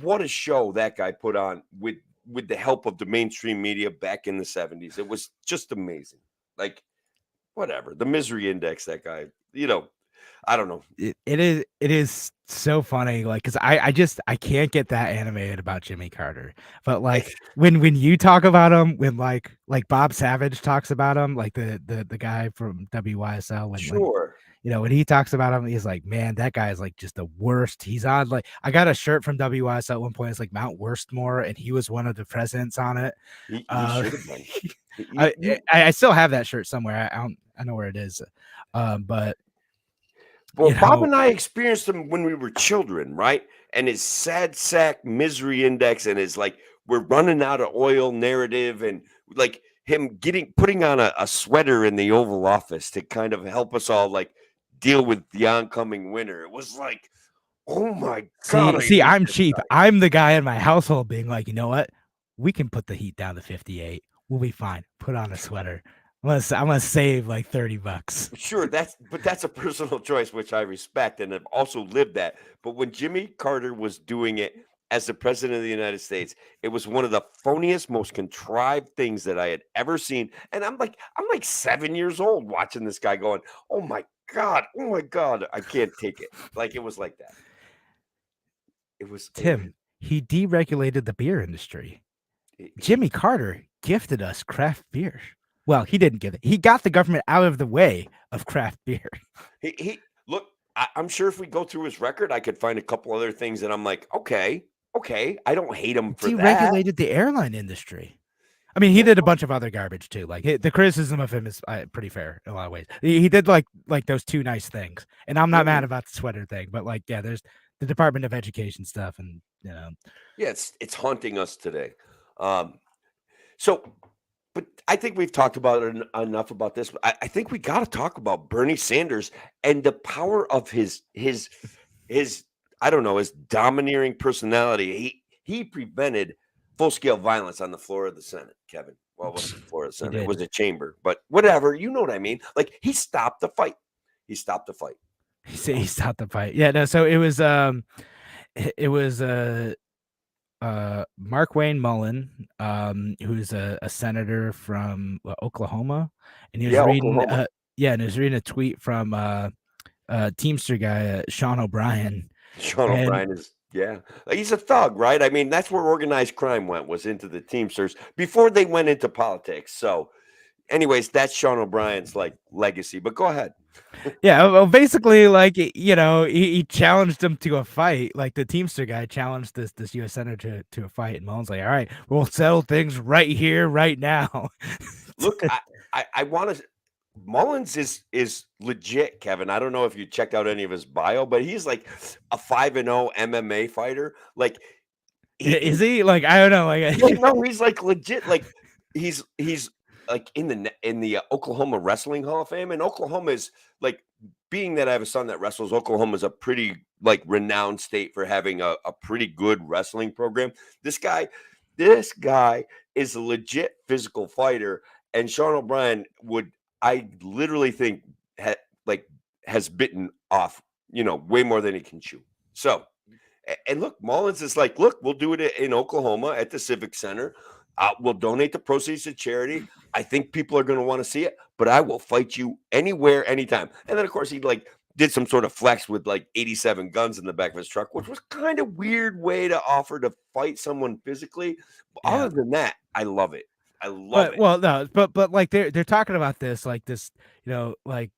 what a show that guy put on with the help of the mainstream media back in the 70s. It was just amazing. Like whatever. The misery index that guy, I don't know. It is so funny, like, because I can't get that animated about Jimmy Carter, but like when you talk about him, when like Bob Savage talks about him, like the guy from WYSL, when Sure. when he talks about him, he's like, man, that guy is like just the worst. He's on like, I got a shirt from WYSL at one point. It's like Mount Worstmore, and he was one of the presidents on it. He Uh, should have been. I, You I still have that shirt somewhere. I know where it is, but Well, Bob and I experienced them when we were children, right? and his sad sack misery index and his like we're running out of oil narrative and like him putting on a sweater in the Oval Office to kind of help us all like deal with the oncoming winter. It was like, oh my God. See, I'm cheap. I'm the guy in my household being like, you know what? We can put the heat down to 58. We'll be fine. Put on a sweater. I'm gonna save like $30. Sure, that's a personal choice, which I respect and have also lived that. But when Jimmy Carter was doing it as the president of the United States, it was one of the phoniest, most contrived things that I had ever seen. And I'm like 7 years old watching this guy going, oh my God, I can't take it. Like it was like that. It was Tim. He deregulated the beer industry. Jimmy Carter gifted us craft beer. Well, he didn't give it. He got the government out of the way of craft beer. He look. I'm sure if we go through his record, I could find a couple other things that I'm like, okay, I don't hate him for that. Deregulated the airline industry. I mean, he did a bunch of other garbage too. Like the criticism of him is pretty fair in a lot of ways. He did like those two nice things, and I'm not mad about the sweater thing. But like, yeah, there's the Department of Education stuff, and you know, yeah, it's haunting us today. So, but I think we've talked about it enough about this. I think we got to talk about Bernie Sanders and the power of his I don't know, his domineering personality. He prevented full-scale violence on the floor of the Senate, Kevin. Well, it wasn't the floor of the Senate. It was a chamber, but whatever. You know what I mean? Like he stopped the fight. He stopped the fight. He stopped the fight. Yeah, no, so it was Mark Wayne Mullen, who's a senator from Oklahoma, and he was reading and he was reading a tweet from Teamster guy Sean O'Brien. O'Brien is he's a thug, right? I mean, that's where organized crime was into the Teamsters before they went into politics. So, anyways, that's Sean O'Brien's like legacy. But go ahead. Yeah, well, basically, like he challenged him to a fight. Like the Teamster guy challenged this U.S. senator to a fight, and Mullen's like, "All right, we'll settle things right here, right now." Look, I want to. Mullins is legit, Kevin. I don't know if you checked out any of his bio, but he's like a 5-0 MMA fighter. Like, is he? Like, I don't know. Like, no, he's like legit. Like, he's like in the Oklahoma Wrestling Hall of Fame, and Oklahoma is like, being that I have a son that wrestles, Oklahoma is a pretty like renowned state for having a pretty good wrestling program. This guy is a legit physical fighter, and Sean O'Brien I literally think has bitten off, way more than he can chew. So, and look, Mullins is like, look, we'll do it in Oklahoma at the Civic Center. We'll donate the proceeds to charity. I think people are going to want to see it, but I will fight you anywhere, anytime. And then, of course, he did some sort of flex with 87 guns in the back of his truck, which was kind of weird way to offer to fight someone physically. But other than that, I love it. I love it. Well, no, but like they're talking about this, like this, like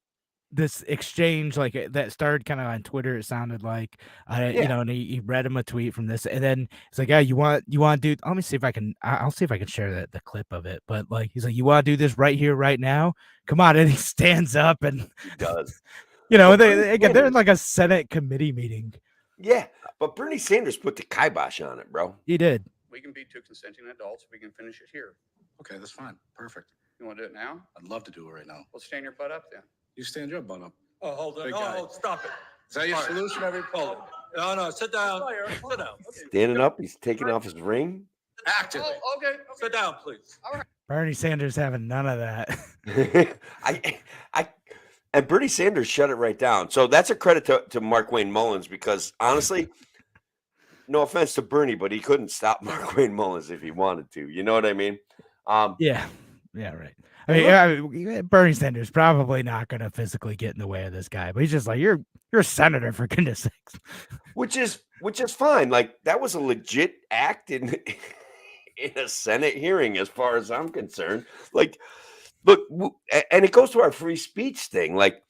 this exchange, like that started kind of on Twitter. It sounded like, and he read him a tweet from this, and then it's like, yeah, you want to do? Let me see if I can. I'll see if I can share the clip of it. But like, he's like, you want to do this right here, right now? Come on! And he stands up and he does. They're in like a Senate committee meeting. Yeah, but Bernie Sanders put the kibosh on it, bro. He did. We can be two consenting adults. We can finish it here. Okay, that's fine. Perfect. You want to do it now? I'd love to do it right now. Well, stand your butt up then. You stand your butt up. Oh, hold on. Big guy. Oh, stop it. Is that your solution? Every poll. No, sit down. Sit down. Okay. Standing up, he's taking off his ring. Active. Oh, okay. Sit down, please. All right. Bernie Sanders having none of that. And Bernie Sanders shut it right down. So that's a credit to Mark Wayne Mullins, because honestly, no offense to Bernie, but he couldn't stop Mark Wayne Mullins if he wanted to. You know what I mean? Yeah, right. I mean, Bernie Sanders probably not going to physically get in the way of this guy, but he's just like, you're a senator, for goodness sakes. Which is fine. Like, that was a legit act in a Senate hearing, as far as I'm concerned. Like, look, and it goes to our free speech thing, like,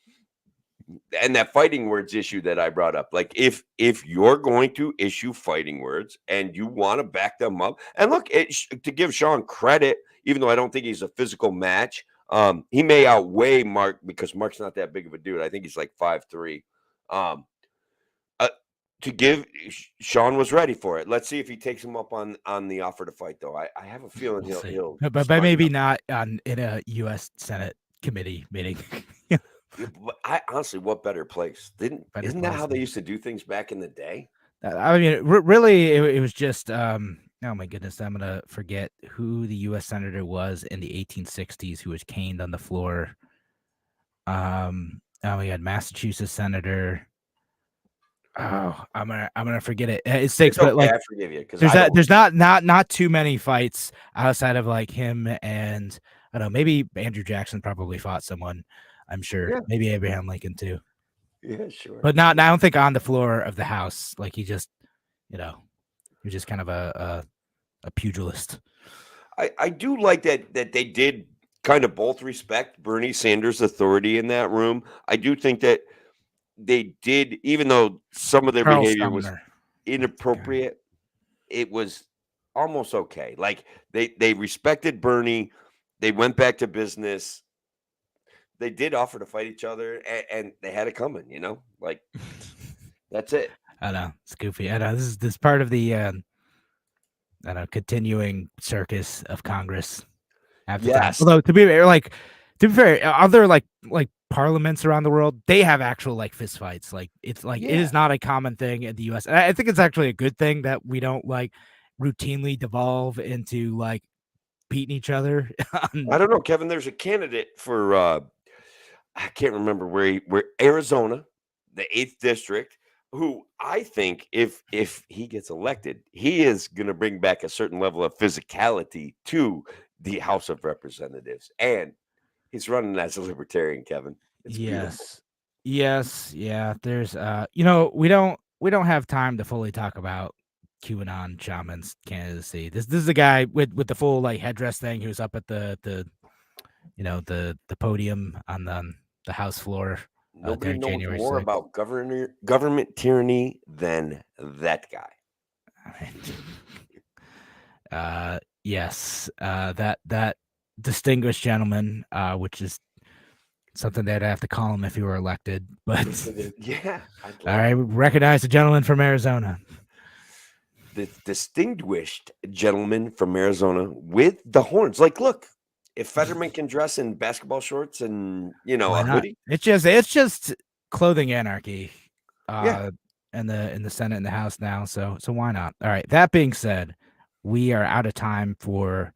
and that fighting words issue that I brought up. Like, if you're going to issue fighting words and you want to back them up, and look, to give Sean credit, even though I don't think he's a physical match, he may outweigh Mark, because Mark's not that big of a dude. I think he's like 5'3". to give. Sean was ready for it. Let's see if he takes him up on the offer to fight, though. I have a feeling We'll see. he'll But smarten maybe up. not in a U.S. Senate committee meeting. Yeah, but I honestly, what better place? Isn't that place, how they yeah. used to do things back in the day? I mean, really, it was just. Oh my goodness, I'm gonna forget who the U.S. senator was in the 1860s who was caned on the floor. Oh, we had Massachusetts senator. Oh, I'm gonna forget it. It stinks, It's but okay, like I forgive you because I don't. there's not too many fights outside of like him and I don't know, maybe Andrew Jackson probably fought someone. I'm sure Yeah, maybe Abraham Lincoln too, yeah, sure. but not. I don't think on the floor of the House. Like he just, you know, he was just kind of a pugilist. I do like that they did kind of both respect Bernie Sanders' authority in that room. I do think that they did, even though some of their Charles behavior was Sumner. inappropriate, it was almost okay. Like they respected Bernie. They went back to business. They did offer to fight each other, and they had it coming. Like that's it. I know it's goofy. I know this is part of the I don't know continuing circus of Congress. Half the time, Yes. although to be fair, other like parliaments around the world, they have actual like fist fights. Like it's like it Yeah. is not a common thing in the U.S. And I think it's actually a good thing that we don't like routinely devolve into like beating each other. I don't know, Kevin. There's a candidate for I can't remember where Arizona, the 8th district, who I think if he gets elected, he is going to bring back a certain level of physicality to the House of Representatives, and he's running as a libertarian, Kevin. It's beautiful. Yes, yeah. There's we don't have time to fully talk about QAnon shaman's candidacy. This is a guy with the full like headdress thing who's up at the the podium on the House floor Nobody during knows January more 6th. about government tyranny than that guy. Yes, that distinguished gentleman, which is something they'd have to call him if he were elected. But Yeah, all right, recognize the gentleman from Arizona. The distinguished gentleman from Arizona with the horns. Like, look, if Fetterman can dress in basketball shorts and Why a not? hoodie, It's just clothing anarchy. yeah. In the Senate and the House now. So why not? All right. That being said, we are out of time for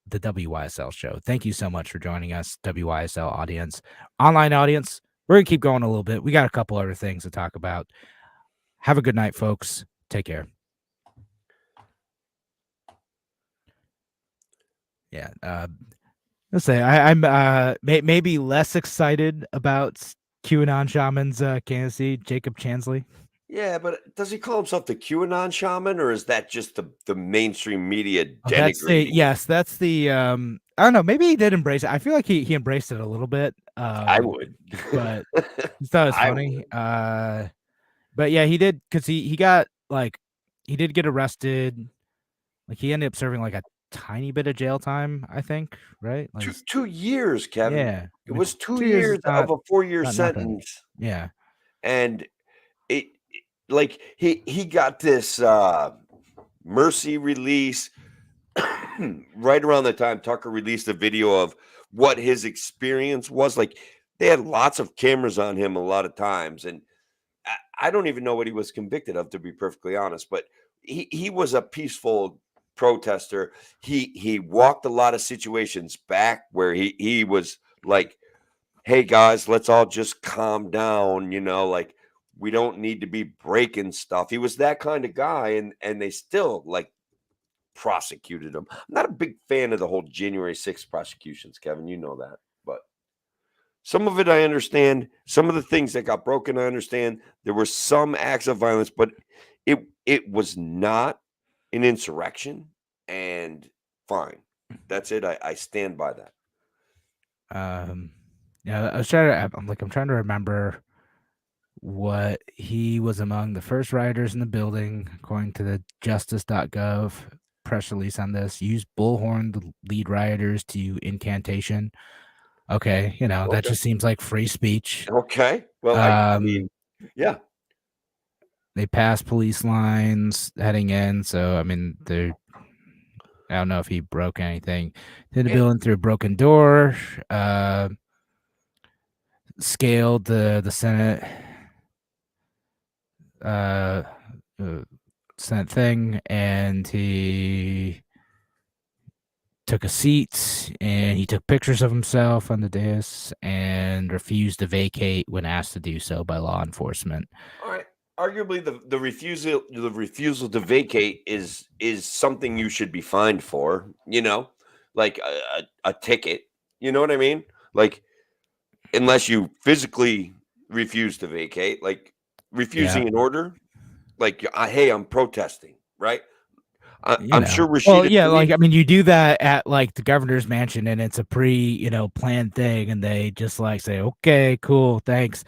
the WYSL show. Thank you so much for joining us, WYSL audience, online audience. We're gonna keep going a little bit. We got a couple other things to talk about. Have a good night, folks. Take care. Yeah. Let's say I'm maybe less excited about QAnon Shaman's candidacy, Jacob Chansley. Yeah, but does he call himself the QAnon shaman, or is that just the mainstream media That's denigrating? that's the I don't know, maybe he did embrace it. I feel like he embraced it a little bit. I would. But I thought it was I funny. would. But yeah, he did because he got like he did get arrested. Like he ended up serving like a tiny bit of jail time, I think, right? Like 2 years, Kevin. yeah. It I mean, was 2 2 years is years of a 4-year not nothing. sentence, Yeah. and like he got this mercy release right around the time Tucker released a video of what his experience was. Like they had lots of cameras on him a lot of times, and I don't even know what he was convicted of, to be perfectly honest. But he was a peaceful protester. He walked a lot of situations back where he was like, "Hey guys, let's all just calm down," like we don't need to be breaking stuff. He was that kind of guy, and they still like prosecuted him. I'm not a big fan of the whole January 6th prosecutions, Kevin. You know that. But some of it I understand. Some of the things that got broken, I understand. There were some acts of violence, but it was not an insurrection. And fine. That's it. I stand by that. Yeah, I'm trying to remember what he was among the first rioters in the building, according to the justice.gov press release on this. Use bullhorn to lead rioters to incantation. Okay, that Okay. just seems like free speech. Okay. Well, I mean, yeah. They passed police lines heading in, so I mean, I don't know if he broke anything. Hit the building through a broken door. Scaled the Senate. Uh, Senate thing, and he took a seat and he took pictures of himself on the dais and refused to vacate when asked to do so by law enforcement. All right. Arguably, the refusal to vacate is something you should be fined for. You know, like a ticket. You know what I mean? Like, unless you physically refuse to vacate, like refusing an order, like hey, I'm protesting, right? I'm sure Well, Rashida yeah, like Tlaib. I mean, you do that at like the governor's mansion, and it's a planned thing, and they just like say, "Okay, cool, thanks."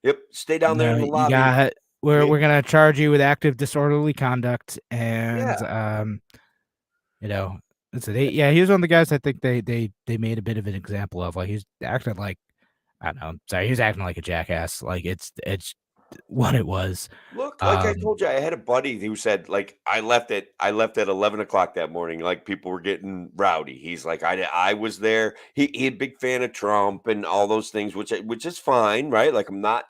Yep, stay down there in the You lobby. got we're gonna charge you with active disorderly conduct, and Yeah. he was one of the guys I think they made a bit of an example of. Like he's acting like I don't know, sorry, he's acting like a jackass. Like it's what it was. Look, like I told you, I had a buddy who said, like, I left at 11 o'clock that morning. Like people were getting rowdy. He's like, I was there. He a big fan of Trump and all those things, which is fine, right? Like I'm not,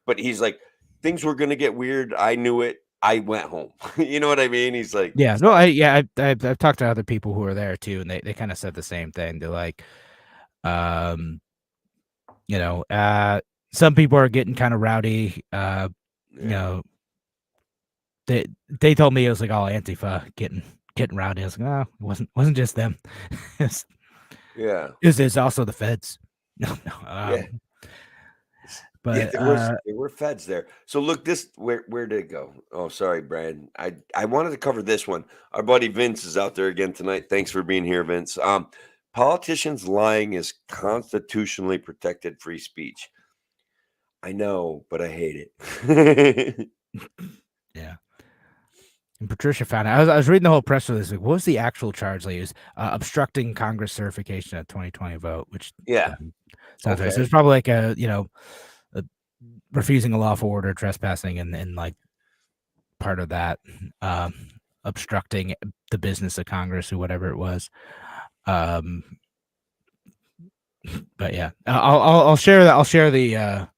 but he's like, things were gonna get weird. I knew it. I went home. You know what I mean? He's like, Yeah, no, I've talked to other people who were there too, and they kind of said the same thing. They're like, um, some people are getting kind of rowdy. You know, they told me it was like all Antifa getting rowdy. I was like, no, it wasn't just them. yeah, It's also the feds. No, yeah. But There were feds there. So look, where did it go? Oh, sorry, Brad. I wanted to cover this one. Our buddy Vince is out there again tonight. Thanks for being here, Vince. Politicians lying is constitutionally protected free speech. I know, but I hate it. yeah. And Patricia found out. I was reading the whole press release. Like, what was the actual charge they used? Obstructing Congress certification of 2020 vote, which Yeah. sounds right. So it's probably like refusing a lawful order, trespassing, and like part of that, obstructing the business of Congress or whatever it was. But yeah, I'll share that. I'll share the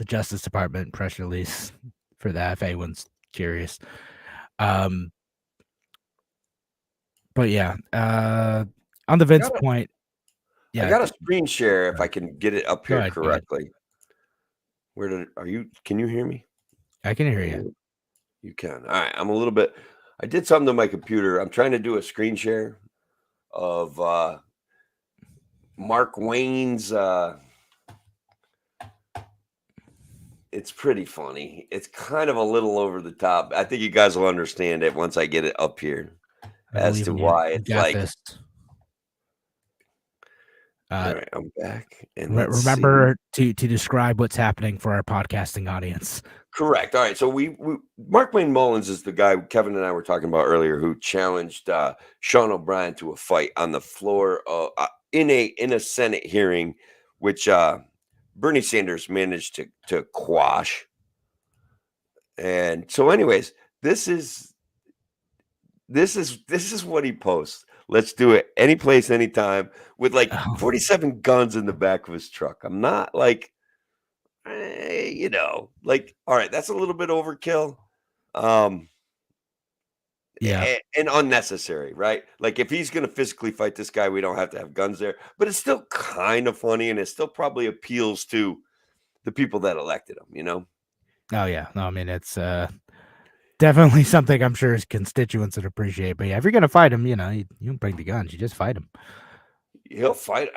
Justice Department press release for that if anyone's curious. But yeah, on the Vince point, yeah, I got a screen share if I can get it up here ahead, correctly. Can you hear me? I can hear you. You can. All right. I did something to my computer. I'm trying to do a screen share of Mark Wayne's. It's pretty funny. It's kind of a little over the top. I think you guys will understand it once I get it up here as to why it's like. This. All right, I'm back. And remember to describe what's happening for our podcasting audience. Correct. All right. So Mark Wayne Mullins is the guy Kevin and I were talking about earlier who challenged Sean O'Brien to a fight on the floor in a Senate hearing, which Bernie Sanders managed to quash. And so, anyways, this is what he posts. Let's do it any place, anytime, with like 47 guns in the back of his truck. I'm not like, like, all right, that's a little bit overkill. Yeah. And unnecessary, right? Like if he's going to physically fight this guy, we don't have to have guns there. But it's still kind of funny, and it still probably appeals to the people that elected him, you know? Oh yeah. No, I mean it's definitely something I'm sure his constituents would appreciate. But yeah, if you're gonna fight him, you don't bring the guns. You just fight him. He'll fight,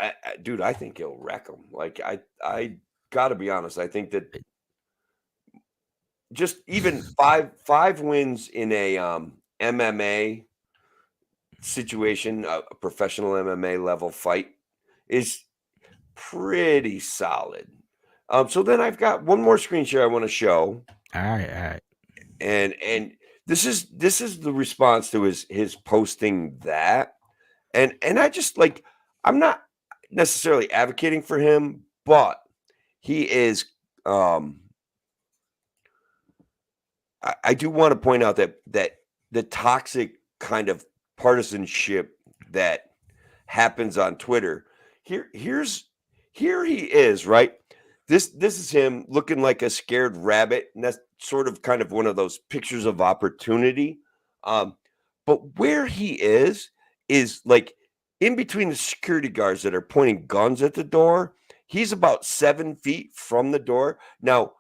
dude. I think he'll wreck him. Like I gotta be honest. I think that just even five wins in a MMA situation, a professional MMA level fight, is pretty solid. So then I've got one more screen share I want to show. All right. And this is the response to his posting that. And I just like, I'm not necessarily advocating for him, but he is I do want to point out that the toxic kind of partisanship that happens on Twitter. Here he is, right? This is him looking like a scared rabbit, and that's sort of kind of one of those pictures of opportunity. But where he is like in between the security guards that are pointing guns at the door. He's about 7 feet from the door. Now,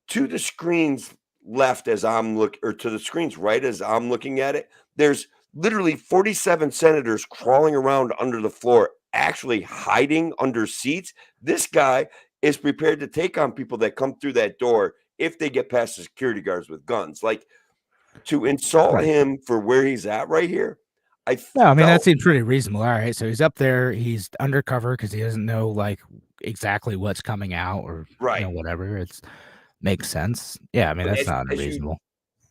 to the screens left as I'm look or to the screens right as I'm looking at it, there's literally 47 senators crawling around under the floor, actually hiding under seats. This guy is prepared to take on people that come through that door if they get past the security guards with guns. Like, to insult Right. him for where he's at right here, I No, I mean that felt seems pretty reasonable. All right, so he's up there, he's undercover because he doesn't know like exactly what's coming out or right. whatever. It's makes sense. Yeah, I mean But that's not as you unreasonable.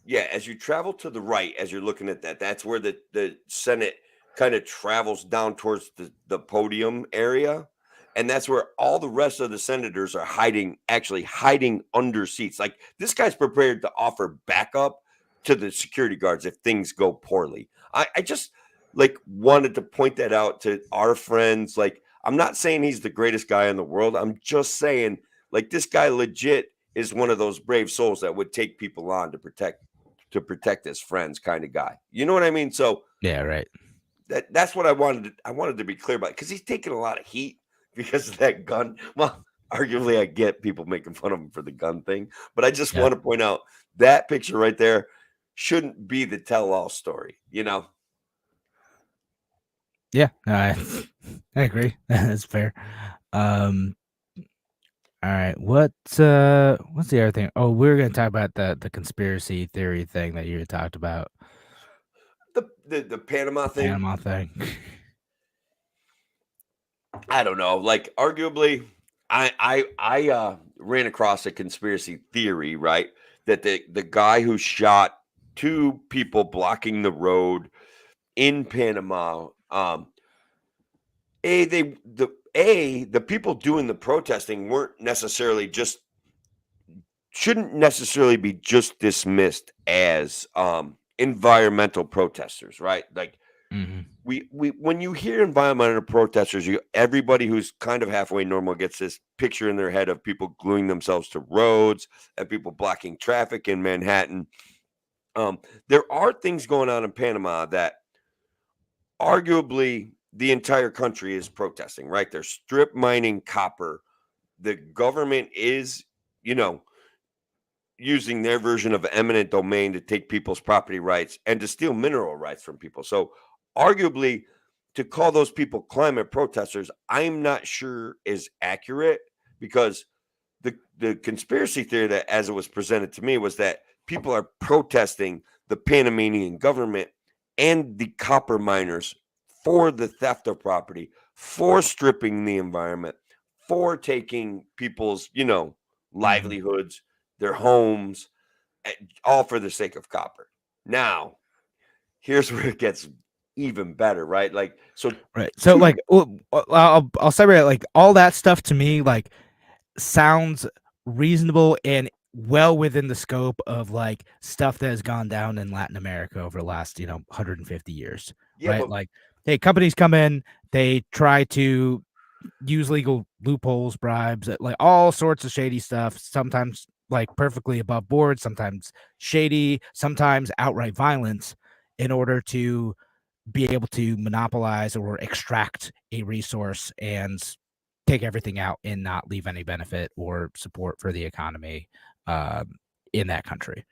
yeah, as you travel to the right, as you're looking at that, that's where the Senate kind of travels down towards the podium area. And that's where all the rest of the senators are hiding, actually hiding under seats. Like, this guy's prepared to offer backup to the security guards if things go poorly. I just like wanted to point that out to our friends. Like, I'm not saying he's the greatest guy in the world. I'm just saying, like, this guy legit is one of those brave souls that would take people on to protect his friends kind of guy. You know what I mean? So Yeah, right. that's what I wanted to be clear about, because he's taking a lot of heat because of that gun. Well, arguably I get people making fun of him for the gun thing, but I just Yeah. want to point out that picture right there shouldn't be the tell-all story, Yeah, no, I agree. That's fair. Um, all right. What's the other thing? Oh, we were gonna talk about the conspiracy theory thing that you talked about, The Panama the thing. Panama thing. I don't know. Like, arguably, I ran across a conspiracy theory, right? That the guy who shot two people blocking the road in Panama, the people doing the protesting shouldn't necessarily be just dismissed as environmental protesters, right? Like, Mhm. we when you hear environmental protesters, everybody who's kind of halfway normal gets this picture in their head of people gluing themselves to roads and people blocking traffic in Manhattan. There are things going on in Panama that arguably the entire country is protesting, right? They're strip mining copper. The government is, you know, using their version of eminent domain to take people's property rights and to steal mineral rights from people. So, arguably, to call those people climate protesters, I'm not sure is accurate, because the conspiracy theory that, as it was presented to me, was that people are protesting the Panamanian government and the copper miners for the theft of property, for stripping the environment, for taking people's, Mhm. livelihoods, their homes, all for the sake of copper. Now, here's where it gets even better, right? Like, so Right. So two, like, I'll separate like all that stuff to me like sounds reasonable and well within the scope of like stuff that has gone down in Latin America over the last 150 years, yeah, right? but Like, hey, companies come in, they try to use legal loopholes, bribes, like all sorts of shady stuff. Sometimes like perfectly above board, sometimes shady, sometimes outright violence, in order to be able to monopolize or extract a resource and take everything out and not leave any benefit or support for the economy in that country.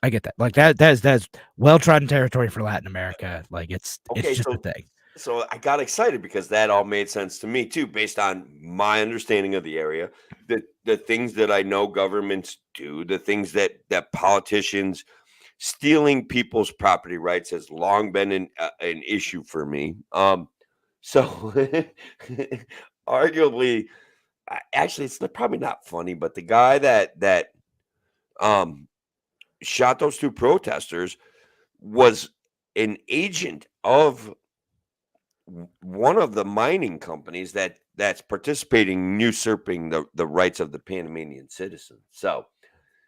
I get that. Like that's well trodden territory for Latin America. Like it's okay, just a so thing. so I got excited because that all made sense to me too, based on my understanding of the area, the things that I know governments do, the things that politicians stealing people's property rights has long been an issue for me. So arguably, actually, it's probably not funny, but the guy that um shot those two protesters was an agent of one of the mining companies that's participating in usurping the rights of the Panamanian citizens. So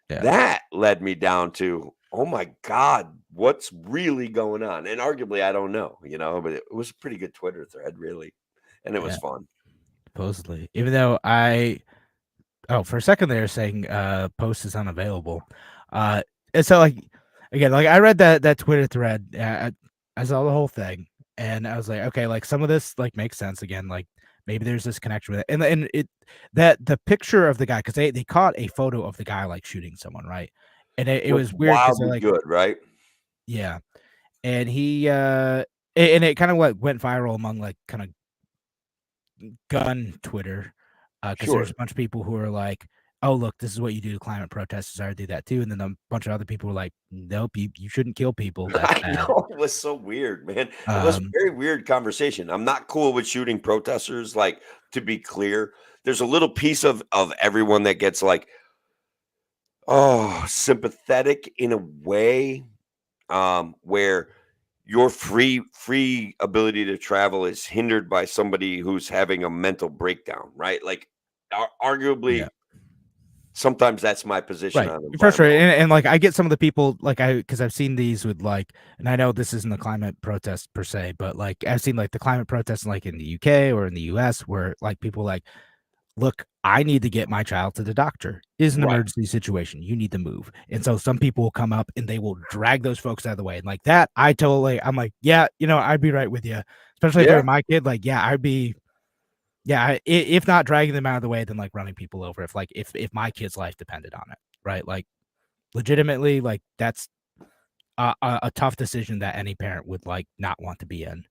that led me down to, oh my God, what's really going on? And arguably, I don't know, but it was a pretty good Twitter thread, really. And it was fun. Supposedly. Even though for a second they were saying post is unavailable. And so again, I read that Twitter thread, I saw the whole thing, and I was like, okay, some of this makes sense again, maybe there's this connection with it. And that the picture of the guy, because they caught a photo of the guy shooting someone, right? And it was weird because they're wildly good, right? Yeah. And he and it kind of went viral among kind of gun Twitter, because there's a bunch of people who are like, oh, look, this is what you do to climate protesters. I do that too. And then a bunch of other people were like, nope, you shouldn't kill people. That's I bad. know, it was so weird, man. It was a very weird conversation. I'm not cool with shooting protesters. To be clear, there's a little piece of everyone that gets sympathetic in a way, where your free ability to travel is hindered by somebody who's having a mental breakdown, right? Arguably, sometimes that's my position Right. on You're frustrated. environmental. And I get some of the people because I've seen these with and I know this isn't a climate protest per se, but I've seen the climate protests in the UK or in the US where people look, I need to get my child to the doctor. It's an Right. emergency situation. You need to move. And so some people will come up and they will drag those folks out of the way. And that, I'm like, yeah, I'd be right with you. Especially if they're my kid. I'd be, if not dragging them out of the way, then running people over. If my kid's life depended on it, right? Legitimately, that's a tough decision that any parent would not want to be in.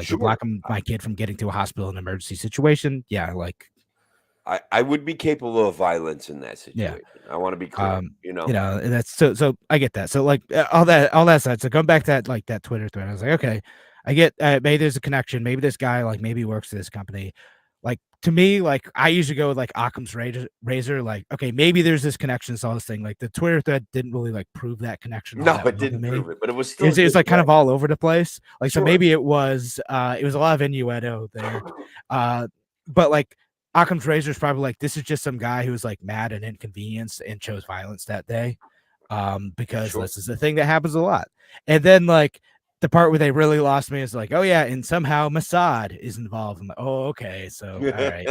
To block my kid from getting to a hospital in an emergency situation. Yeah. I would be capable of violence in that situation. I want to be clear, and that's so I get that. So all that said, so going back to that Twitter thread, I was like, okay, I get maybe there's a connection. Maybe this guy maybe he works for this company. To me, I usually go with Occam's razor. Okay, maybe there's this connection. Saw this thing. The Twitter thread didn't really prove that connection. No, it didn't prove it, but it was still. It was kind of all over the place. So maybe it was a lot of innuendo there. But Occam's razor is probably this is just some guy who was mad and inconvenienced and chose violence that day, because this is the thing that happens a lot. And then the part where they really lost me is oh yeah, and somehow Mossad is involved. I'm like, oh okay, so all right.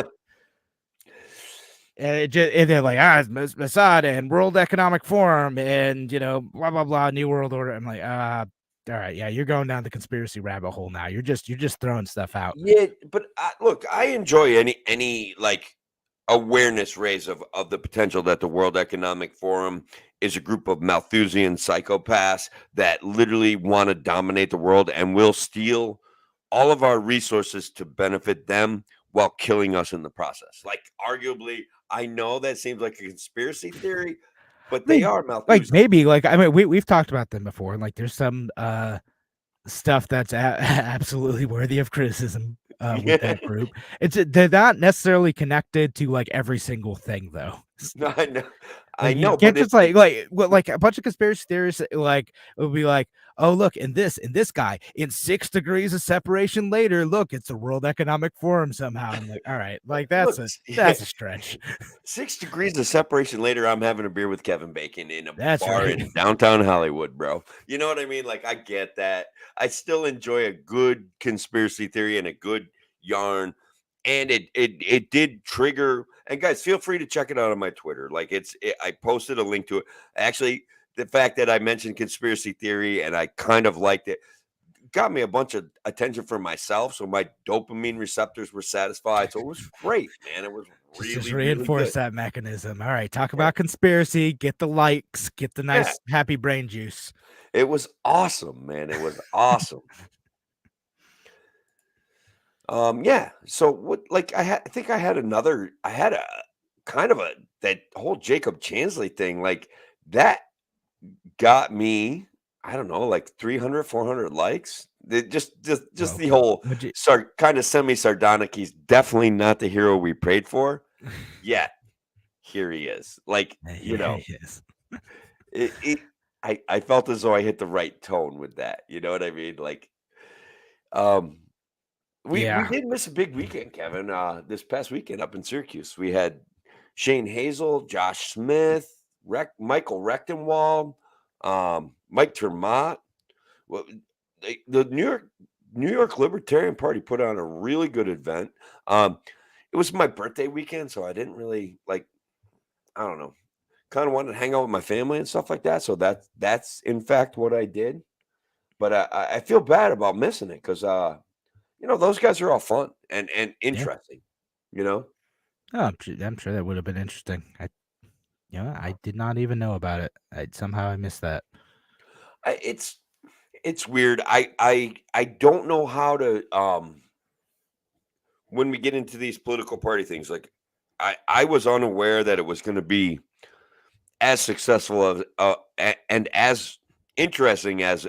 And they're it's Mossad and World Economic Forum and blah blah blah, New World Order. I'm like, all right, yeah, you're going down the conspiracy rabbit hole now. You're just throwing stuff out. Yeah, but look, I enjoy any awareness raise of the potential that the World Economic Forum is a group of Malthusian psychopaths that literally want to dominate the world and will steal all of our resources to benefit them while killing us in the process. Arguably, I know that seems like a conspiracy theory, but they are Malthusian. Maybe I mean we've talked about them before, and there's some stuff that's absolutely worthy of criticism with that group. They're not necessarily connected to every single thing though. No, I know. You can't just a bunch of conspiracy theorists will be oh look, and this guy in 6 degrees of separation later, look, it's the World Economic Forum somehow. I'm all right, that's a stretch. 6 degrees of separation later, I'm having a beer with Kevin Bacon in a bar right. in downtown Hollywood, bro. You know what I mean? I get that. I still enjoy a good conspiracy theory and a good yarn. And it did trigger. And guys, feel free to check it out on my Twitter. I posted a link to it. Actually, the fact that I mentioned conspiracy theory and I kind of liked it got me a bunch of attention for myself. So my dopamine receptors were satisfied. So it was great, man. It was just reinforce that mechanism. All right, talk about conspiracy, get the likes, get the nice happy brain juice. It was awesome, man. It was awesome. Yeah. So what? I think I had a kind of that whole Jacob Chansley thing. That got me. I don't know, 300, 400 likes. Just the whole kind of semi-sardonic. He's definitely not the hero we prayed for. Yet here he is. He is. I felt as though I hit the right tone with that. You know what I mean? We did miss a big weekend, Kevin. This past weekend up in Syracuse, we had Shane Hazel, Josh Smith, Michael Rechtenwald, Mike Termott. Well, the New York Libertarian Party put on a really good event. It was my birthday weekend, so I didn't really I don't know, kind of wanted to hang out with my family and stuff like that. So that's in fact what I did. But I feel bad about missing it because those guys are all fun and interesting. You know, Oh, I'm sure that would have been interesting. I did not even know about it. Somehow I missed that. it's weird. I don't know how to when we get into these political party things. Like I was unaware that it was going to be as successful as and as interesting as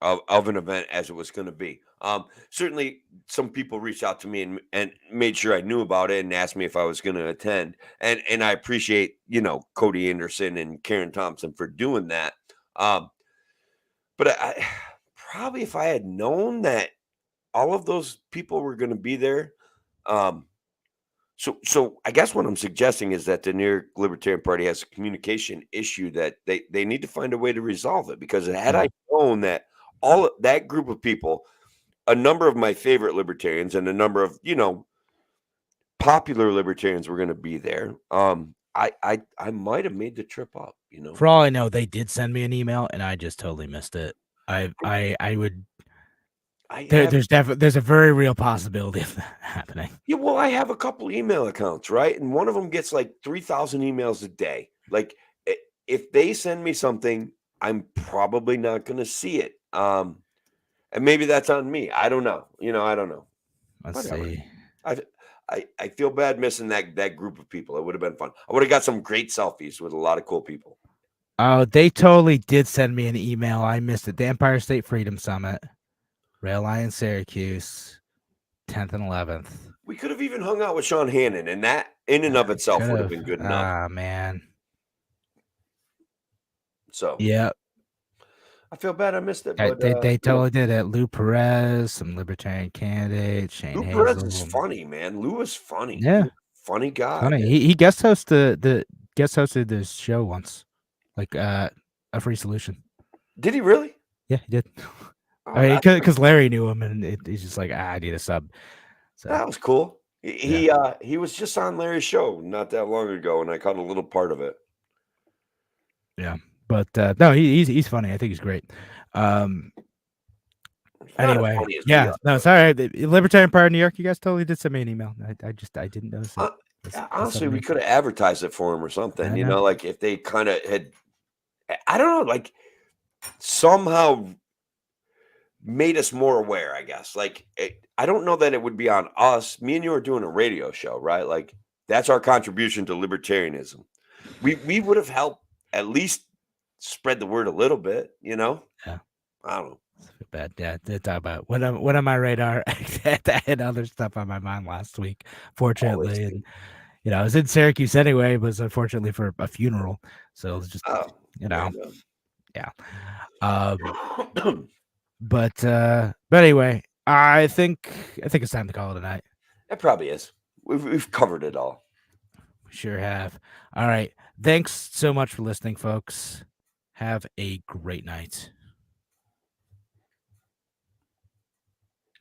of an event as it was going to be. Certainly, some people reached out to me and made sure I knew about it and asked me if I was going to attend. And I appreciate Cody Anderson and Karen Thompson for doing that. But I probably if I had known that all of those people were going to be there. So I guess what I'm suggesting is that the New York Libertarian Party has a communication issue that they need to find a way to resolve it, because had I known that all of that group of people, a number of my favorite libertarians and a number of popular libertarians were going to be there, I might have made the trip up. For all I know, they did send me an email and I just totally missed it. There's a very real possibility of that happening. Yeah, well, I have a couple email accounts, right? And one of them gets like 3,000 emails a day. Like, if they send me something, I'm probably not going to see it. And maybe that's on me. I don't know. I don't know. Let's see. I feel bad missing that group of people. It would have been fun. I would have got some great selfies with a lot of cool people. Oh, they totally did send me an email. I missed it. The Empire State Freedom Summit, Rail Line Syracuse, 10th and 11th. We could have even hung out with Sean Hannon, and that in and of itself would have been good enough. Ah, man. So yeah, I feel bad I missed it. But they totally did it. Lou Perez, some libertarian candidates, Shane Lou Hazel. Perez is funny, man. Lou is funny. Yeah, funny guy. Funny. He guest hosted this show once, like a Free Solution. Did he really? Yeah, he did. Because Larry knew him, and he's just like, I need a sub. So that was cool. He was just on Larry's show not that long ago, and I caught a little part of it. Yeah, but no, he's funny. I think he's great. Anyway, yeah, no, sorry. The Libertarian Party of New York, you guys totally did send me an email. I didn't notice it. Honestly, we could have advertised it for him or something. Like if they kind of had, I don't know, like somehow made us more aware, I guess. Like, I don't know that it would be on us. Me and you are doing a radio show, right? Like, that's our contribution to libertarianism. We would have helped at least spread the word a little bit, Yeah. I don't know. Bad. Yeah, to talk about what on my radar. I had other stuff on my mind last week, fortunately. And I was in Syracuse anyway, but unfortunately for a funeral. So it was just yeah. But anyway, I think it's time to call it a night. It probably is. We've covered it all. We sure have. All right. Thanks so much for listening, folks. Have a great night.